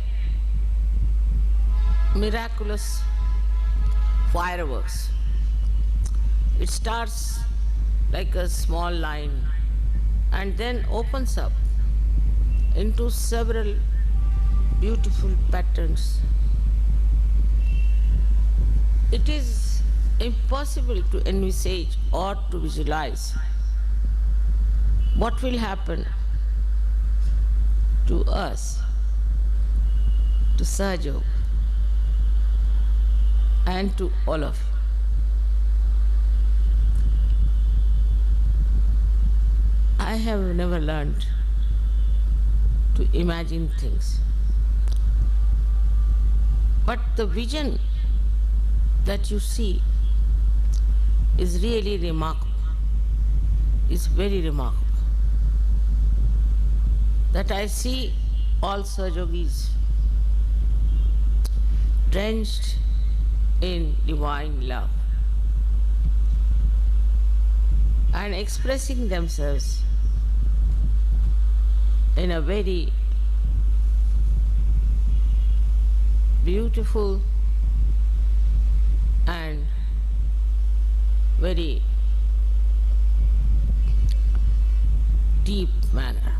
miraculous fireworks. It starts like a small line and then opens up into several beautiful patterns. It is impossible to envisage or to visualize what will happen to us, to Sahaja Yoga, and to all of you. I have never learned to imagine things, but the vision that you see is really remarkable, is very remarkable. that I see all Sahajogis drenched in divine love and expressing themselves in a very beautiful and very deep manner.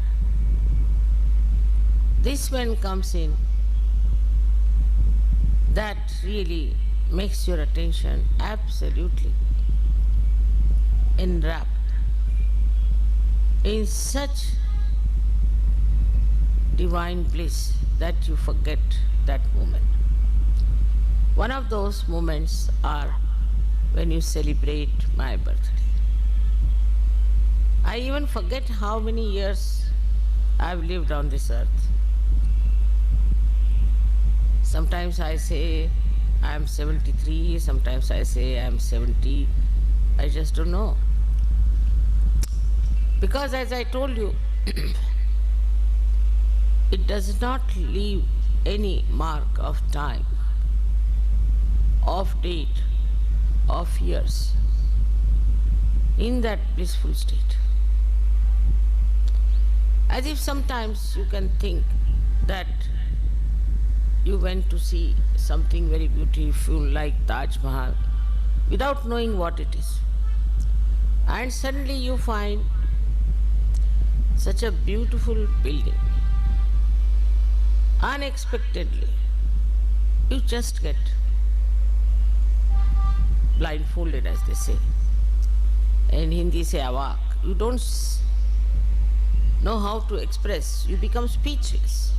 This when comes in, that really makes your attention absolutely enwrapped in such divine bliss that you forget that moment. One of those moments are when you celebrate my birthday. I even forget how many years I've lived on this earth. Sometimes I say I'm 73, sometimes I say I'm 70. I just don't know. Because as I told you, it does not leave any mark of time, of date, of years in that blissful state. As if sometimes you can think that you went to see something very beautiful like Taj Mahal without knowing what it is. And suddenly you find such a beautiful building. Unexpectedly, you just get blindfolded, as they say. In Hindi say awak. You don't know how to express. You become speechless.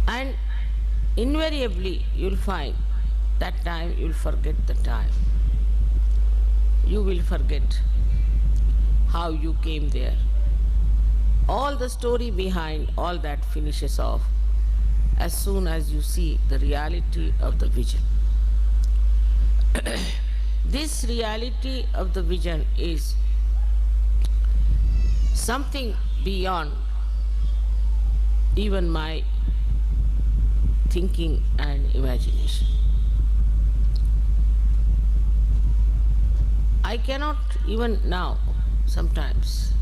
And invariably you'll find that time you'll forget the time. You will forget how you came there. All the story behind all that finishes off as soon as you see the reality of the vision. This reality of the vision is something beyond even my thinking and imagination. I cannot even now sometimes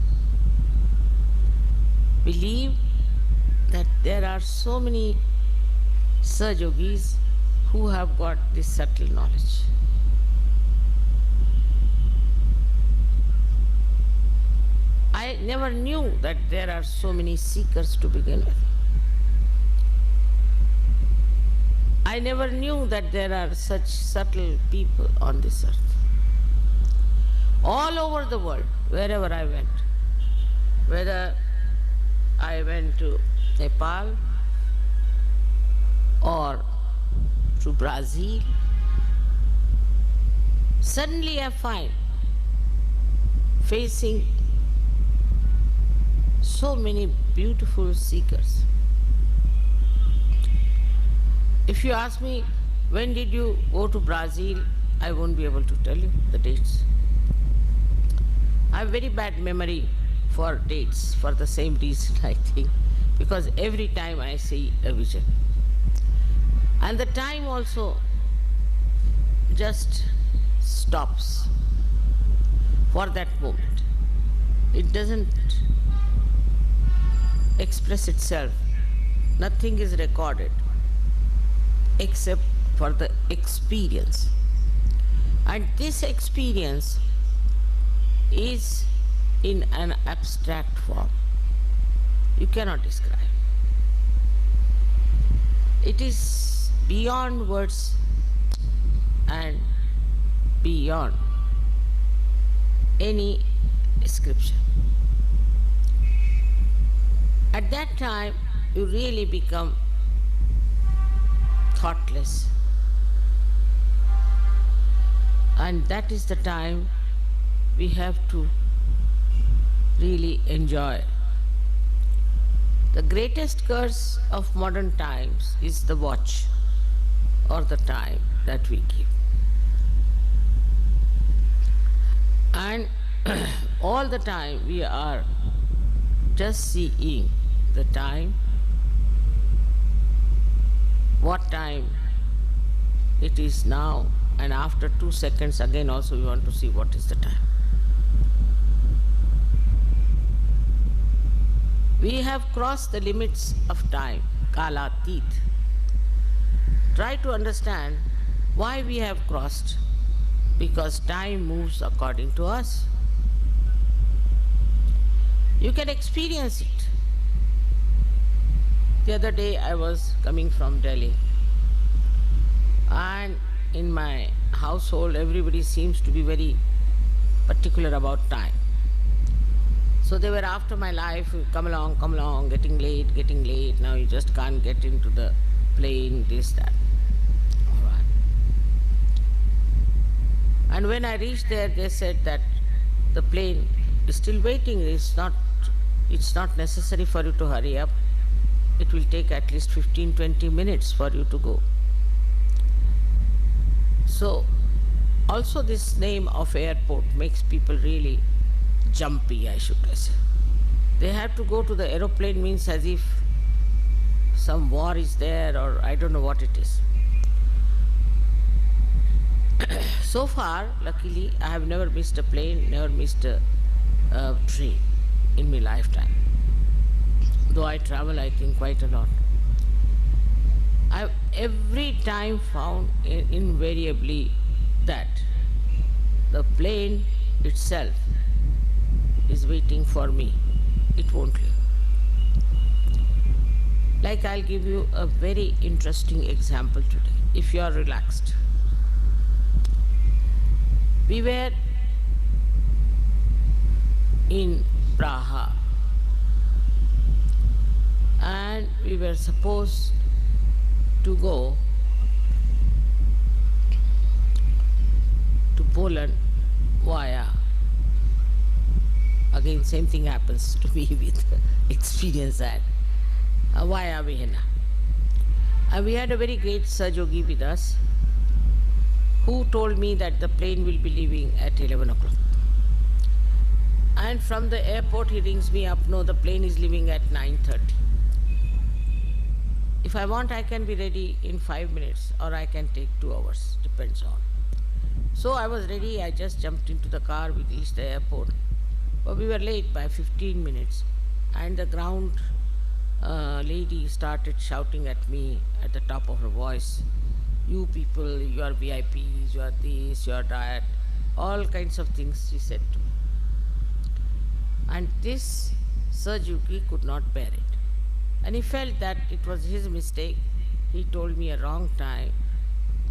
believe that there are so many Sahajogis who have got this subtle knowledge. I never knew that there are so many seekers to begin with. I never knew that there are such subtle people on this earth. All over the world, wherever I went, whether I went to Nepal or to Brazil, suddenly I find facing so many beautiful seekers. If you ask me, when did you go to Brazil, I won't be able to tell you the dates. I have very bad memory for dates for the same reason, I think, because every time I see a vision. And the time also just stops for that moment. It doesn't express itself. Nothing is recorded except for the experience. And this experience is in an abstract form. You cannot describe. It is beyond words and beyond any description. At that time, you really become thoughtless. And that is the time we have to really enjoy. The greatest curse of modern times is the watch or the time that we give. And all the time we are just seeing the time, what time it is now, and after 2 seconds again also we want to see what is the time. We have crossed the limits of time, kalatit. Try to understand why we have crossed, because time moves according to us. You can experience it. The other day I was coming from Delhi, and in my household everybody seems to be very particular about time. So they were after my life, come along, getting late, now you just can't get into the plane, this, that. All right. And when I reached there, they said that the plane is still waiting, it's not necessary for you to hurry up. It will take at least 15-20 minutes for you to go. So, also this name of airport makes people really jumpy, I should say. They have to go to the aeroplane means as if some war is there, or I don't know what it is. So far, luckily, I have never missed a plane, never missed a train in my lifetime. Though I travel, I think, quite a lot. I've every time found invariably that the plane itself is waiting for me. It won't leave. Like, I'll give you a very interesting example today, if you are relaxed. We were in Praha, and we were supposed to go to Poland via, again same thing happens to me with experience that, via Vienna. And we had a very great Sahaja with us, who told me that the plane will be leaving at 11 o'clock. And from the airport he rings me up, no, the plane is leaving at 9:30. If I want, I can be ready in 5 minutes, or I can take 2 hours, depends on. So I was ready, I just jumped into the car, we reached the airport. But we were late by 15 minutes, and the ground lady started shouting at me at the top of her voice, you people, you are VIPs, you are this, you are that, all kinds of things she said to me. And this Sahaja could not bear it. And he felt that it was his mistake. He told me a wrong time.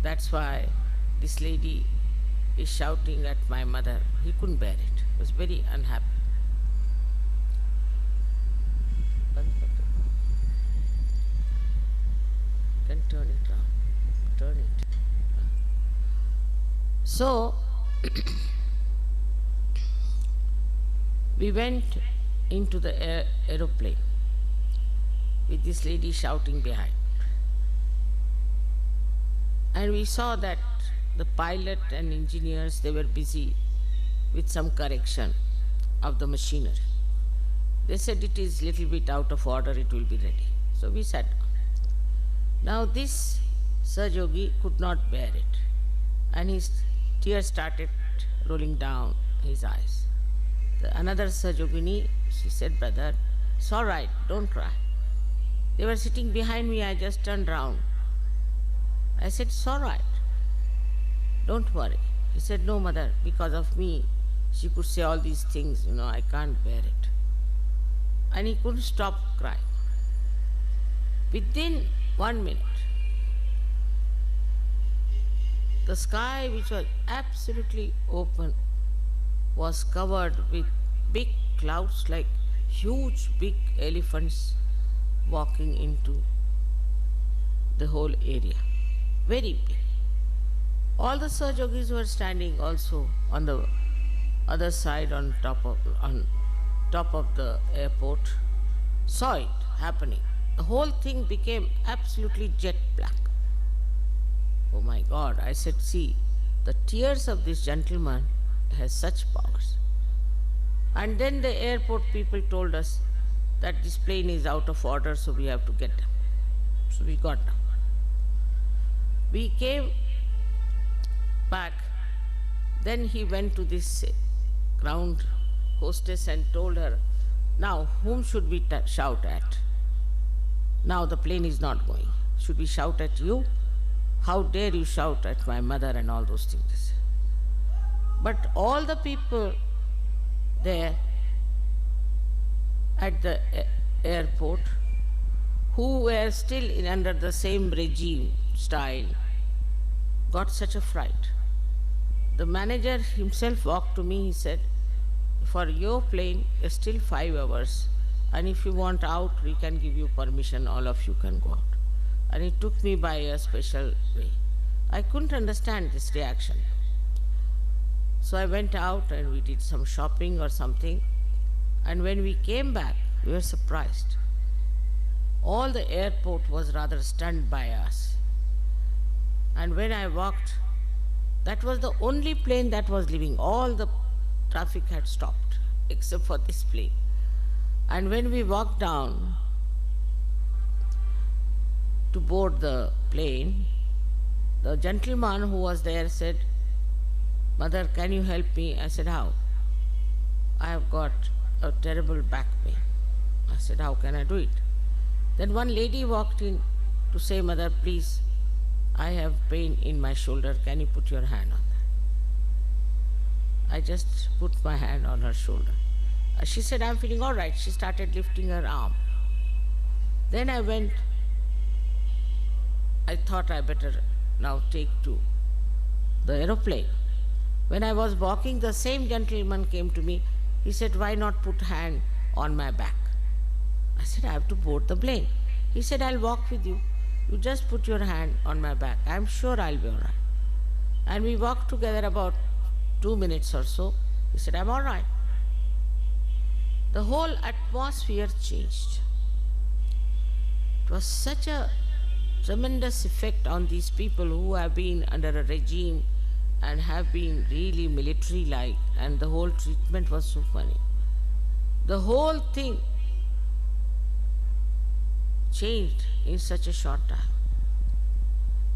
That's why this lady is shouting at my mother. He couldn't bear it. He was very unhappy. Can turn it on. Turn it. So, we went into the aeroplane with this lady shouting behind. And we saw that the pilot and engineers, they were busy with some correction of the machinery. They said it is little bit out of order, it will be ready. So we sat down. Now this Sahaja could not bear it, and his tears started rolling down his eyes. Another Sahaja, she said, brother, it's all right, don't cry. They were sitting behind me, I just turned round. I said, it's all right, don't worry. He said, no mother, because of me, she could say all these things, I can't bear it. And he couldn't stop crying. Within 1 minute, the sky, which was absolutely open, was covered with big clouds, like huge big elephants walking into the whole area. Very big. All the Sahajogis were standing also on the other side on top of the airport, saw it happening. The whole thing became absolutely jet black. Oh my God, I said, see, the tears of this gentleman has such powers. And then the airport people told us that this plane is out of order, so we have to get down. So we got down. We came back. Then he went to this ground hostess and told her, now whom should we shout at? Now the plane is not going. Should we shout at you? How dare you shout at my mother and all those things. But all the people there at the airport who were still under the same regime style got such a fright. The manager himself walked to me, he said, for your plane it's still 5 hours, and if you want out we can give you permission, all of you can go out. And he took me by a special way. I couldn't understand this reaction. So I went out and we did some shopping or something, and when we came back we were surprised. All the airport was rather stunned by us. And when I walked, that was the only plane that was leaving. All the traffic had stopped except for this plane. And when we walked down to board the plane, the gentleman who was there said, Mother, can you help me? I said, how? I have got a terrible back pain. I said, how can I do it? Then one lady walked in to say, Mother, please, I have pain in my shoulder. Can you put your hand on that? I just put my hand on her shoulder. She said, I'm feeling all right. She started lifting her arm. Then I went. I thought I better now take to the aeroplane. When I was walking, the same gentleman came to me. He said, why not put hand on my back? I said, I have to board the plane. He said, I'll walk with you. You just put your hand on my back. I'm sure I'll be all right. And we walked together about 2 minutes or so. He said, I'm all right. The whole atmosphere changed. It was such a tremendous effect on these people who have been under a regime and have been really military-like, and the whole treatment was so funny. The whole thing changed in such a short time.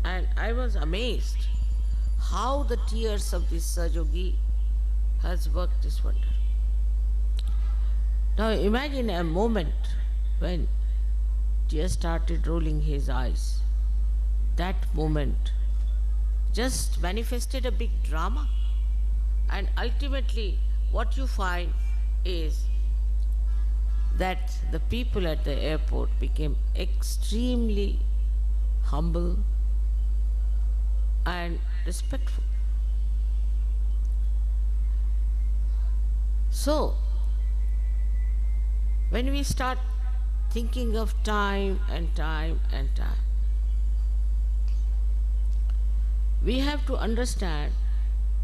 And I was amazed how the tears of this Sahaja has worked this wonder. Now imagine a moment when tears started rolling his eyes. That moment just manifested a big drama. And ultimately what you find is that the people at the airport became extremely humble and respectful. So, when we start thinking of time and time and time, we have to understand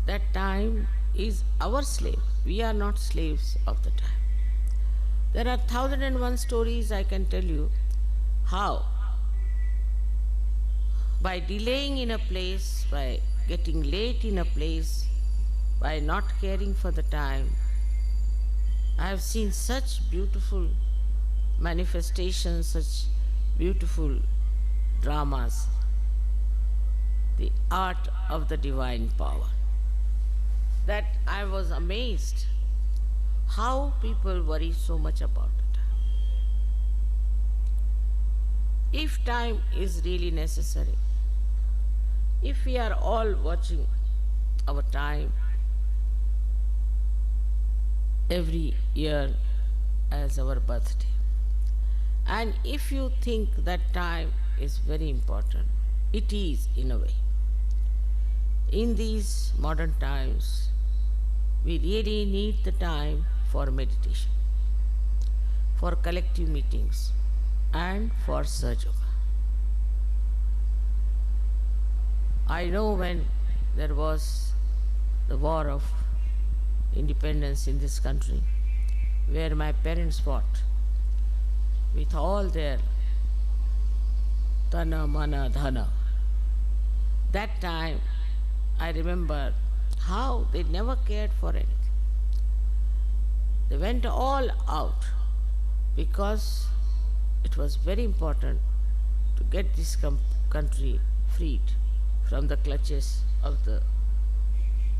that time is our slave. We are not slaves of the time. There are 1001 stories I can tell you how, by delaying in a place, by getting late in a place, by not caring for the time, I have seen such beautiful manifestations, such beautiful dramas, the art of the divine power, that I was amazed how people worry so much about the time. If time is really necessary, if we are all watching our time every year as our birthday, and if you think that time is very important, it is in a way. In these modern times, we really need the time for meditation, for collective meetings, and for Sahaja Yoga. I know when there was the war of independence in this country, where my parents fought with all their tana, mana, dhana. That time I remember how they never cared for anything. They went all out because it was very important to get this country freed from the clutches of the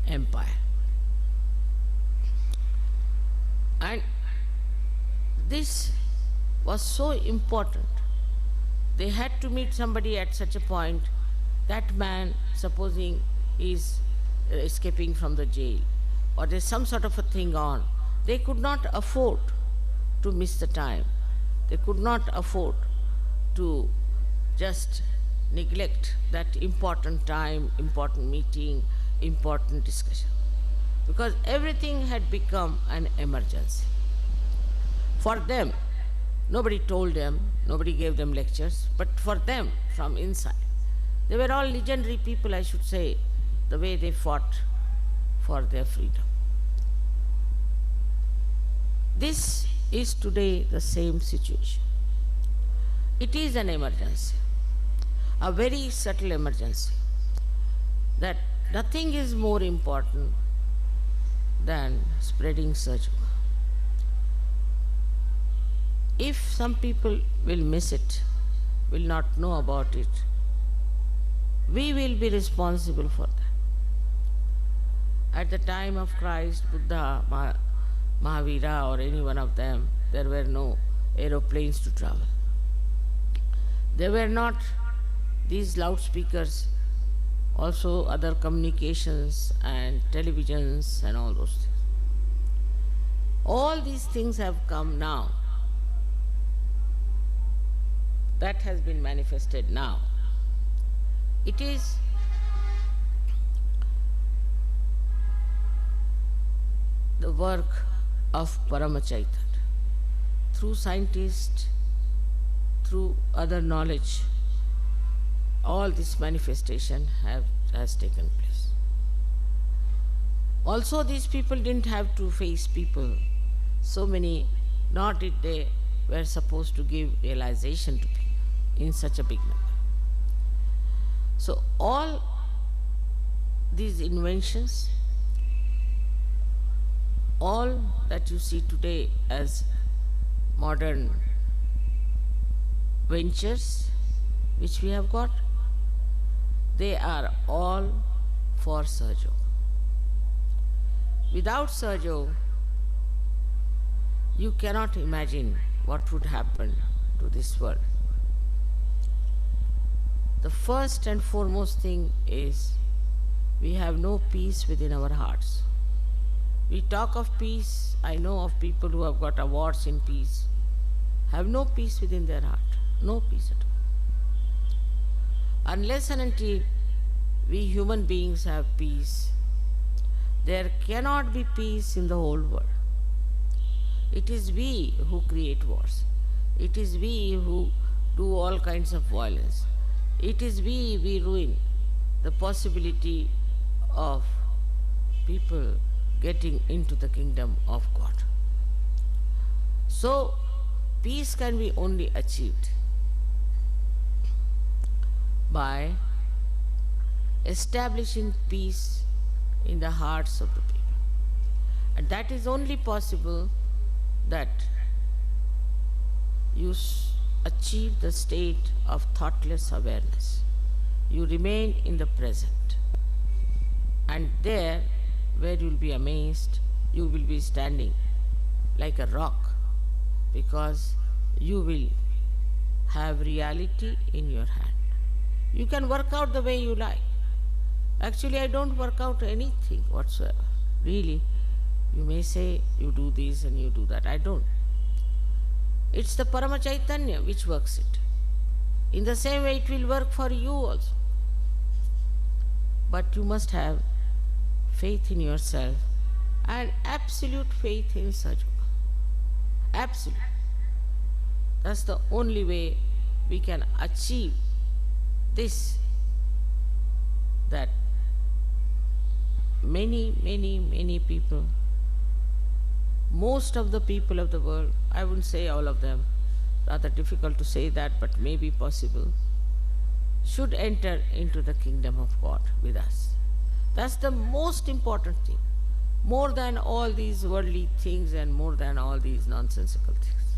empire. And this was so important. They had to meet somebody at such a point. That man, supposing is escaping from the jail, or there's some sort of a thing on, they could not afford to miss the time. They could not afford to just neglect that important time, important meeting, important discussion, because everything had become an emergency. For them, nobody told them, nobody gave them lectures, but for them, from inside, they were all legendary people, I should say, the way they fought for their freedom. This is today the same situation. It is an emergency, a very subtle emergency, that nothing is more important than spreading Sahaja Yoga. If some people will miss it, will not know about it, we will be responsible for that. At the time of Christ, Buddha, Mahavira, or any one of them, there were no aeroplanes to travel. There were not these loudspeakers, also other communications and televisions and all those things. All these things have come now. That has been manifested now. It is the work of Paramachaitan. Through scientists, through other knowledge, all this manifestation has taken place. Also, these people didn't have to face people. So many, nor did they were supposed to give realization to people in such a big number. So all these inventions, all that you see today as modern ventures which we have got, they are all for Sahaja Yoga. Without Sahaja Yoga, you cannot imagine what would happen to this world. The first and foremost thing is we have no peace within our hearts. We talk of peace. I know of people who have got awards in peace, have no peace within their heart, no peace at all. Unless and until we human beings have peace, there cannot be peace in the whole world. It is we who create wars. It is we who do all kinds of violence. It is we ruin the possibility of people getting into the kingdom of God. So, peace can be only achieved by establishing peace in the hearts of the people. And that is only possible that you achieve the state of thoughtless awareness. You remain in the present. And there, where you will be amazed, you will be standing like a rock, because you will have reality in your hand. You can work out the way you like. Actually, I don't work out anything whatsoever. Really, you may say you do this and you do that. I don't. It's the Parama Chaitanya which works it. In the same way, it will work for you also. But you must have faith in yourself and absolute faith in Sahaja Yoga. Absolute. That's the only way we can achieve this, that many people, most of the people of the world, I wouldn't say all of them, rather difficult to say that, but may be possible, should enter into the kingdom of God with us. That's the most important thing, more than all these worldly things and more than all these nonsensical things.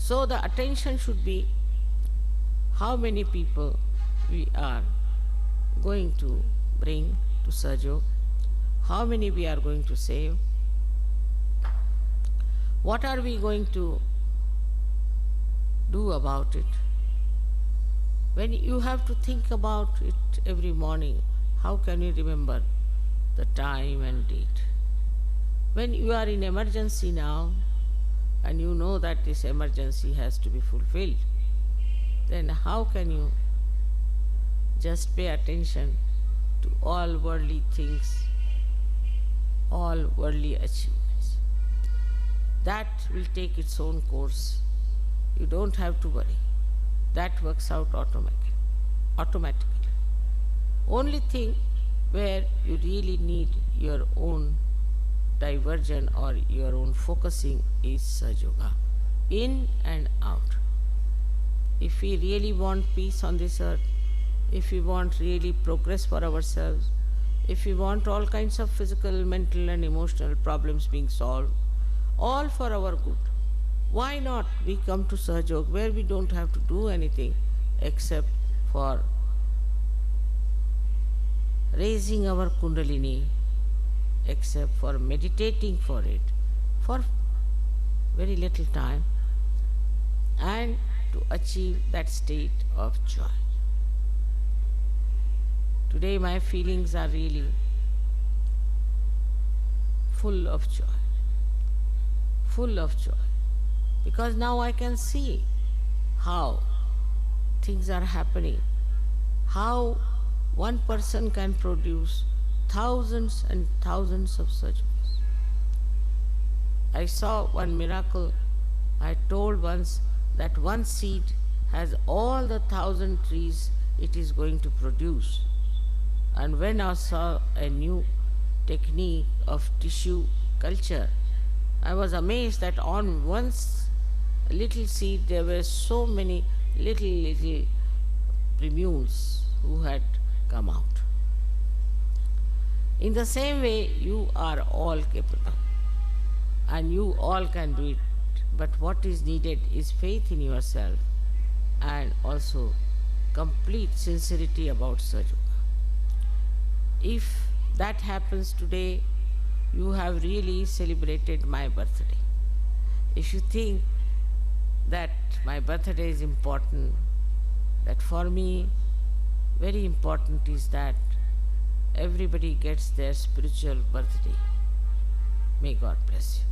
So the attention should be how many people we are going to bring to Sahaja, how many we are going to save, what are we going to do about it. When you have to think about it every morning, how can you remember the time and date? When you are in emergency now, and you know that this emergency has to be fulfilled, then how can you just pay attention to all worldly things, all worldly achievements? That will take its own course. You don't have to worry. That works out automatically. Only thing where you really need your own diversion or your own focusing is Sahaja Yoga, in and out. If we really want peace on this earth, if we want really progress for ourselves, if we want all kinds of physical, mental and emotional problems being solved, all for our good, why not we come to Sahaja Yoga where we don't have to do anything except for raising our kundalini, except for meditating for it for very little time, and to achieve that state of joy. Today my feelings are really full of joy, full of joy, because now I can see how things are happening, how one person can produce thousands and thousands of such books. I saw one miracle. I told once that one seed has all the 1,000 trees it is going to produce. And when I saw a new technique of tissue culture, I was amazed that on one little seed there were so many little primules who had come out. In the same way, you are all capable and you all can do it. But what is needed is faith in yourself and also complete sincerity about Sahaja Yoga. If that happens today, you have really celebrated my birthday. If you think that my birthday is important, that for me very important is that everybody gets their spiritual birthday. May God bless you.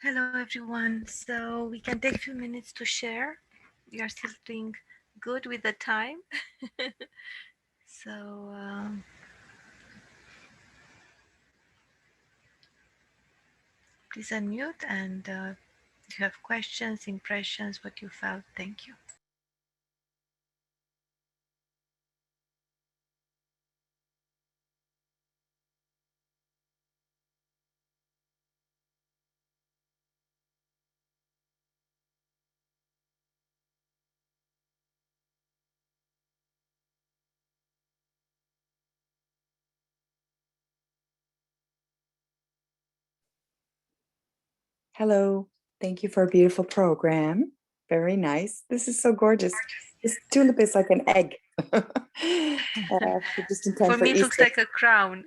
Hello, everyone. So we can take a few minutes to share. We are still doing good with the time. so please unmute and if you have questions, impressions, what you felt, thank you. Hello. Thank you for a beautiful program. Very nice. This is so gorgeous. This tulip is like an egg. Just in time For me, it Easter. looks like a crown.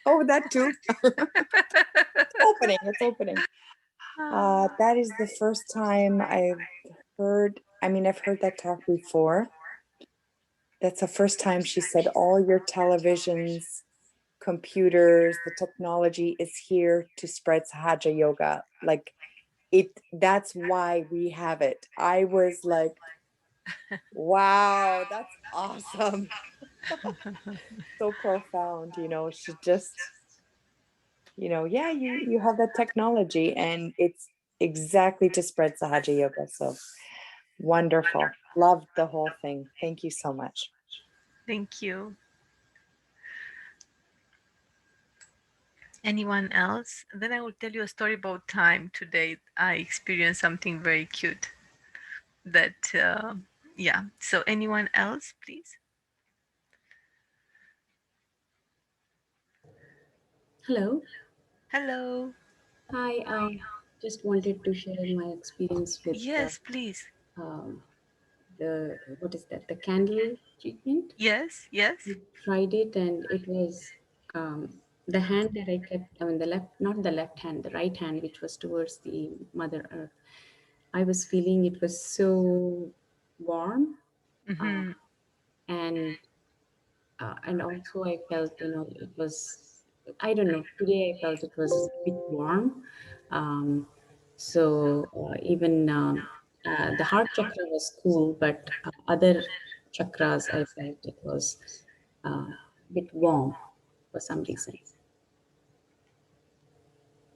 Oh, that too. It's opening. It's opening. That is the first time I've heard, I've heard that talk before. That's the first time she said all your televisions, computers, the technology is here to spread Sahaja Yoga. Like that's why we have it. I was like, wow, that's awesome. So profound, she just, yeah, you have that technology and it's exactly to spread Sahaja Yoga. So wonderful. Loved the whole thing. Thank you so much. Thank you. Anyone else? Then I will tell you a story about time. Today I experienced something very cute. That yeah. So anyone else, please? Hello. Hello. Hi. Just wanted to share my experience with Yes, please. um, the what is that? The candle treatment. Yes, yes. I tried it, and it was the hand that I kept. I mean, the left, not the left hand, the right hand, which was towards the Mother Earth. I was feeling it was so warm, Mm-hmm. and also I felt, it was, I don't know, today I felt it was a bit warm. um, even the heart chakra was cool, but other chakras I felt it was a bit warm for some reason.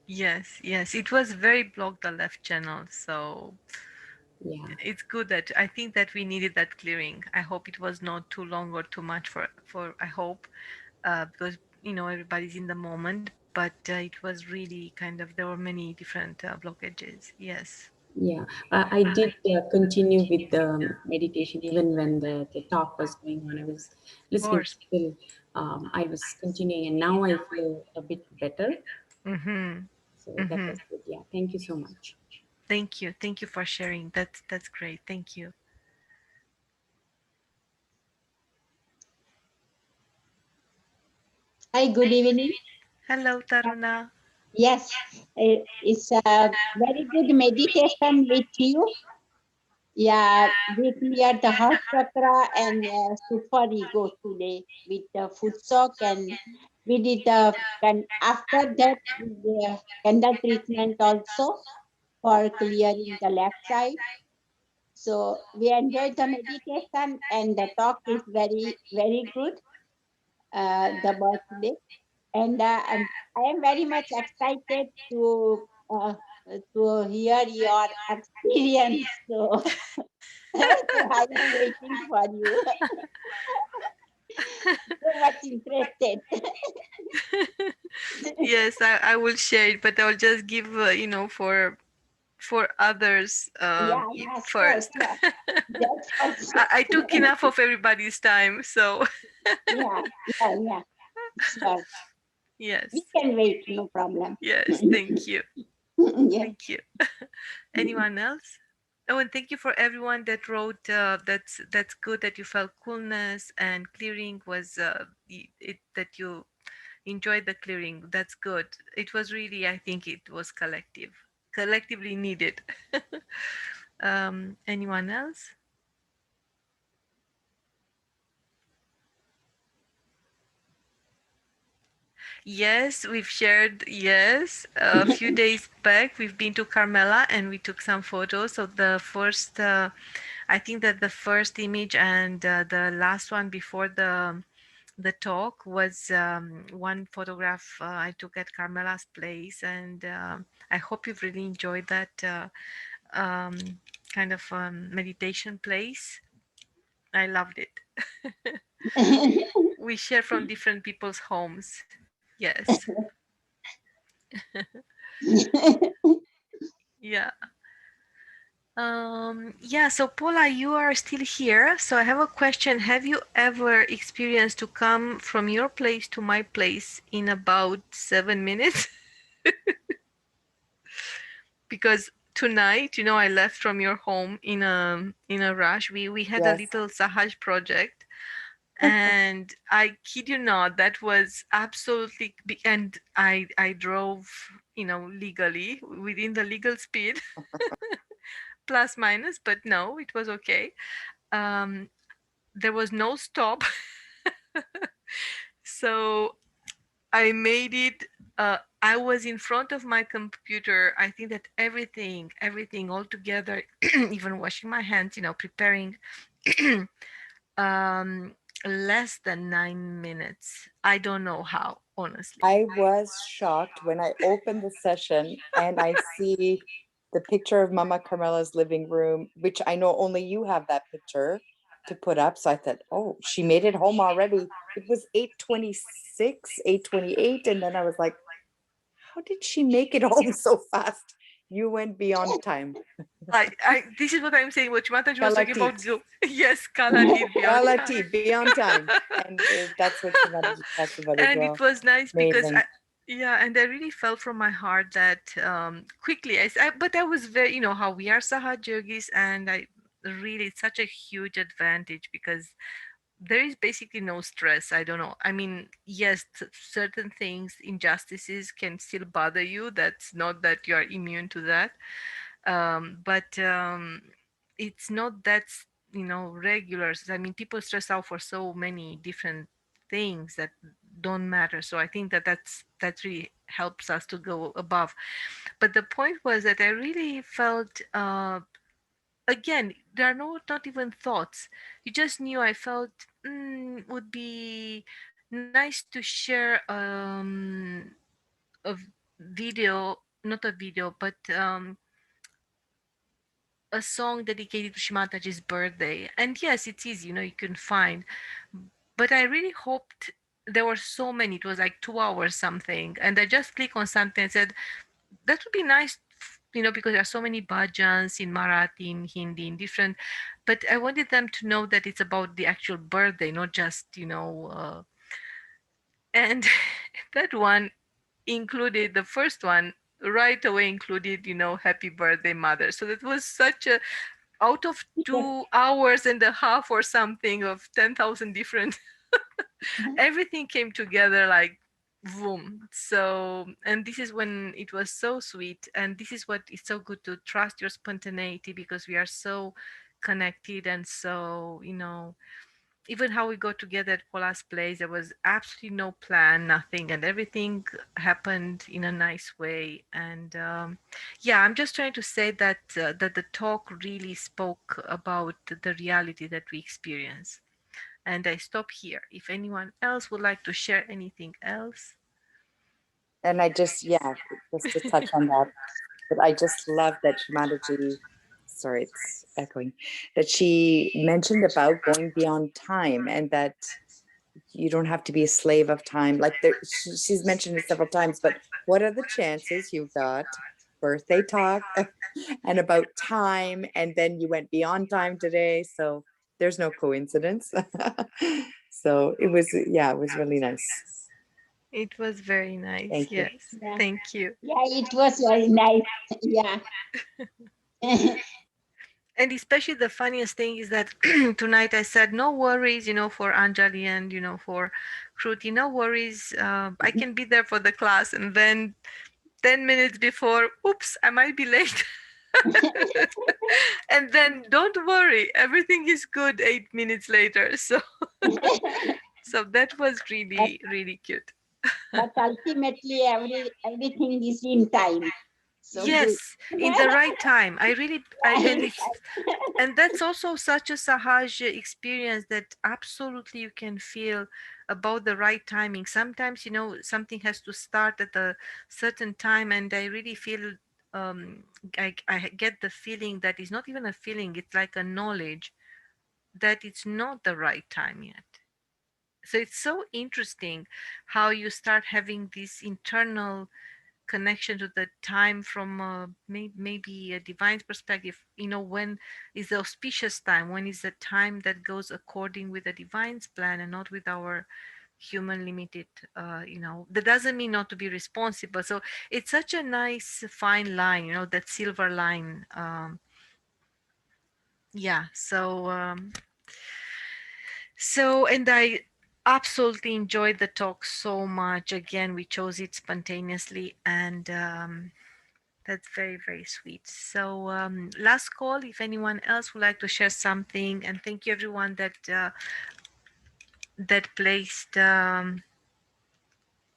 Yes, yes. It was very blocked the left channel, so Yeah. it's good that I think that we needed that clearing. I hope it was not too long or too much for I hope because everybody's in the moment, but it was really kind of there were many different blockages. Yes, Yeah, I did continue with the meditation even when the talk was going on. I was of listening course. still. I was continuing, and now I feel a bit better. Mm-hmm. So that Mm-hmm. was good. Yeah, thank you so much. Thank you for sharing. That's great. Thank you. Hi, good evening. Hello, Taruna. Yes, it's a very good meditation with you. Yeah, we cleared the heart chakra and super ego today with the foot soak, and we did and after that the candle treatment also for clearing the left side. So we enjoyed the meditation and the talk is very very good. The birthday. And I am very much excited to hear your experience. So, so I am waiting for you. So much interested. Yes, I will share it, but I'll just give for others Yeah, yeah, sure, first. sure. That's for I sure. took enough of everybody's time, so Yeah, yeah, yeah, sure. We yes, can wait, no problem. yes. Thank you, Yes. thank you. Anyone else? Oh, and thank you for everyone that wrote. That's good that you felt coolness and clearing was that you enjoyed the clearing. That's good. It was really, I think, it was collectively needed. Anyone else? Yes, we've shared. Yes, a few days back we've been to Carmela and we took some photos. So the first, I think that the first image and the last one before the talk was one photograph I took at Carmela's place, and I hope you've really enjoyed that um, kind of meditation place. I loved it. We share from different people's homes. Yes. Yeah. Yeah, so Paula, you are still here. So I have a question. Have you ever experienced to come from your place to my place in about 7 minutes? Because tonight, I left from your home in a rush. We had a Yes. little Sahaj project, And I kid you not, that was absolutely, and I drove, legally within the legal speed, plus minus, but no, it was okay. Um, there was no stop. So I made it. I was in front of my computer. I think that everything all together, even washing my hands, preparing, um, less than 9 minutes. I don't know how, honestly. I was shocked when I opened the session and I see the picture of Mama Carmela's living room, which I know only you have that picture to put up. So I thought, oh, she made it home already. It was 8:26, 8:28. And then I was like, how did she make it home so fast? You went beyond time. This is what I'm saying. What Mataji was talking about. Kalatit. Yes, Kala did beyond time. Kalatit, beyond time. And that's what Shimada talks about as And well. it was nice because Amazing. yeah, and I really felt from my heart that quickly but I was very, how we are Sahaja yogis, and I really, it's such a huge advantage because there is basically no stress. I don't know, I mean, yes, certain things, injustices can still bother you. That's not that you are immune to that, but it's not that's, regular. I mean, people stress out for so many different things that don't matter. So I think that really helps us to go above. But the point was that I really felt, again, there are not even thoughts. You just knew. I felt, would be nice to share, a video, not a video, but a song dedicated to Shri Mataji's birthday. And yes, it's easy, you can find. But I really hoped, there were so many, it was like 2 hours something. And I just clicked on something and said, that would be nice, because there are so many bhajans in Marathi, in Hindi, in different. But I wanted them to know that it's about the actual birthday, not just, and that one included, the first one right away included, happy birthday mother. So that was such a, out of 2 hours and a half or something of 10,000 different, everything came together like boom. So, and this is when it was so sweet. And this is what is so good, to trust your spontaneity, because we are so connected. And so, even how we got together at Paula's place, there was absolutely no plan, nothing, and everything happened in a nice way. And yeah, I'm just trying to say that that the talk really spoke about the reality that we experience. And I stop here. If anyone else would like to share anything else. And I just, yeah, just to touch on that, but I just love that Shimadaji, sorry, it's echoing, that she mentioned about going beyond time and that you don't have to be a slave of time. Like she's mentioned it several times, but what are the chances you got birthday talk and about time, and then you went beyond time today? So there's no coincidence. So it was, yeah, it was really nice. It was very nice. Thank you. Yes. Yeah. Thank you. Yeah, it was very nice. Yeah. And especially the funniest thing is that tonight I said, no worries, for Anjali and, for Kruti, no worries. I can be there for the class. And then 10 minutes before, oops, I might be late. And then don't worry, everything is good 8 minutes later. So, so that was but, really, really cute. but ultimately, everything is in time. So good. Yes, in the right time. I really, and Right. it's, and that's also such a Sahaja experience that absolutely you can feel about the right timing. Sometimes, something has to start at a certain time, and I really feel, I get the feeling that it's not even a feeling, it's like a knowledge that it's not the right time yet. So it's so interesting how you start having this internal connection to the time from maybe a divine perspective. When is the auspicious time, when is the time that goes according with the divine's plan and not with our human limited, that doesn't mean not to be responsible. So it's such a nice fine line, that silver line. Yeah, so So, and I absolutely enjoyed the talk so much. Again, we chose it spontaneously, and that's very, very sweet. So, last call if anyone else would like to share something, and thank you everyone that placed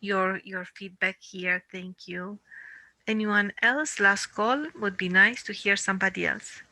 your feedback here. Thank you. Anyone else? Last call would be nice to hear somebody else.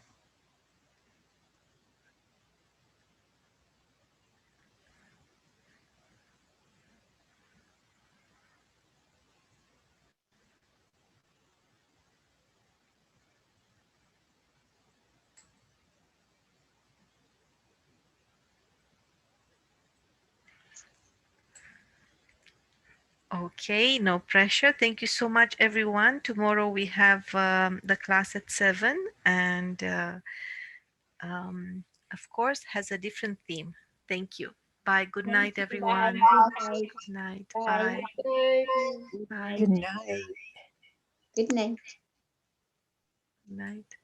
Okay, no pressure. Thank you so much, everyone. Tomorrow we have the class at 7, and of course, has a different theme. Thank you. Bye. Good Thank night, you. everyone. Bye. Good night. Good night. Bye. Bye. Good Bye. night. Good night. Good night. Good night.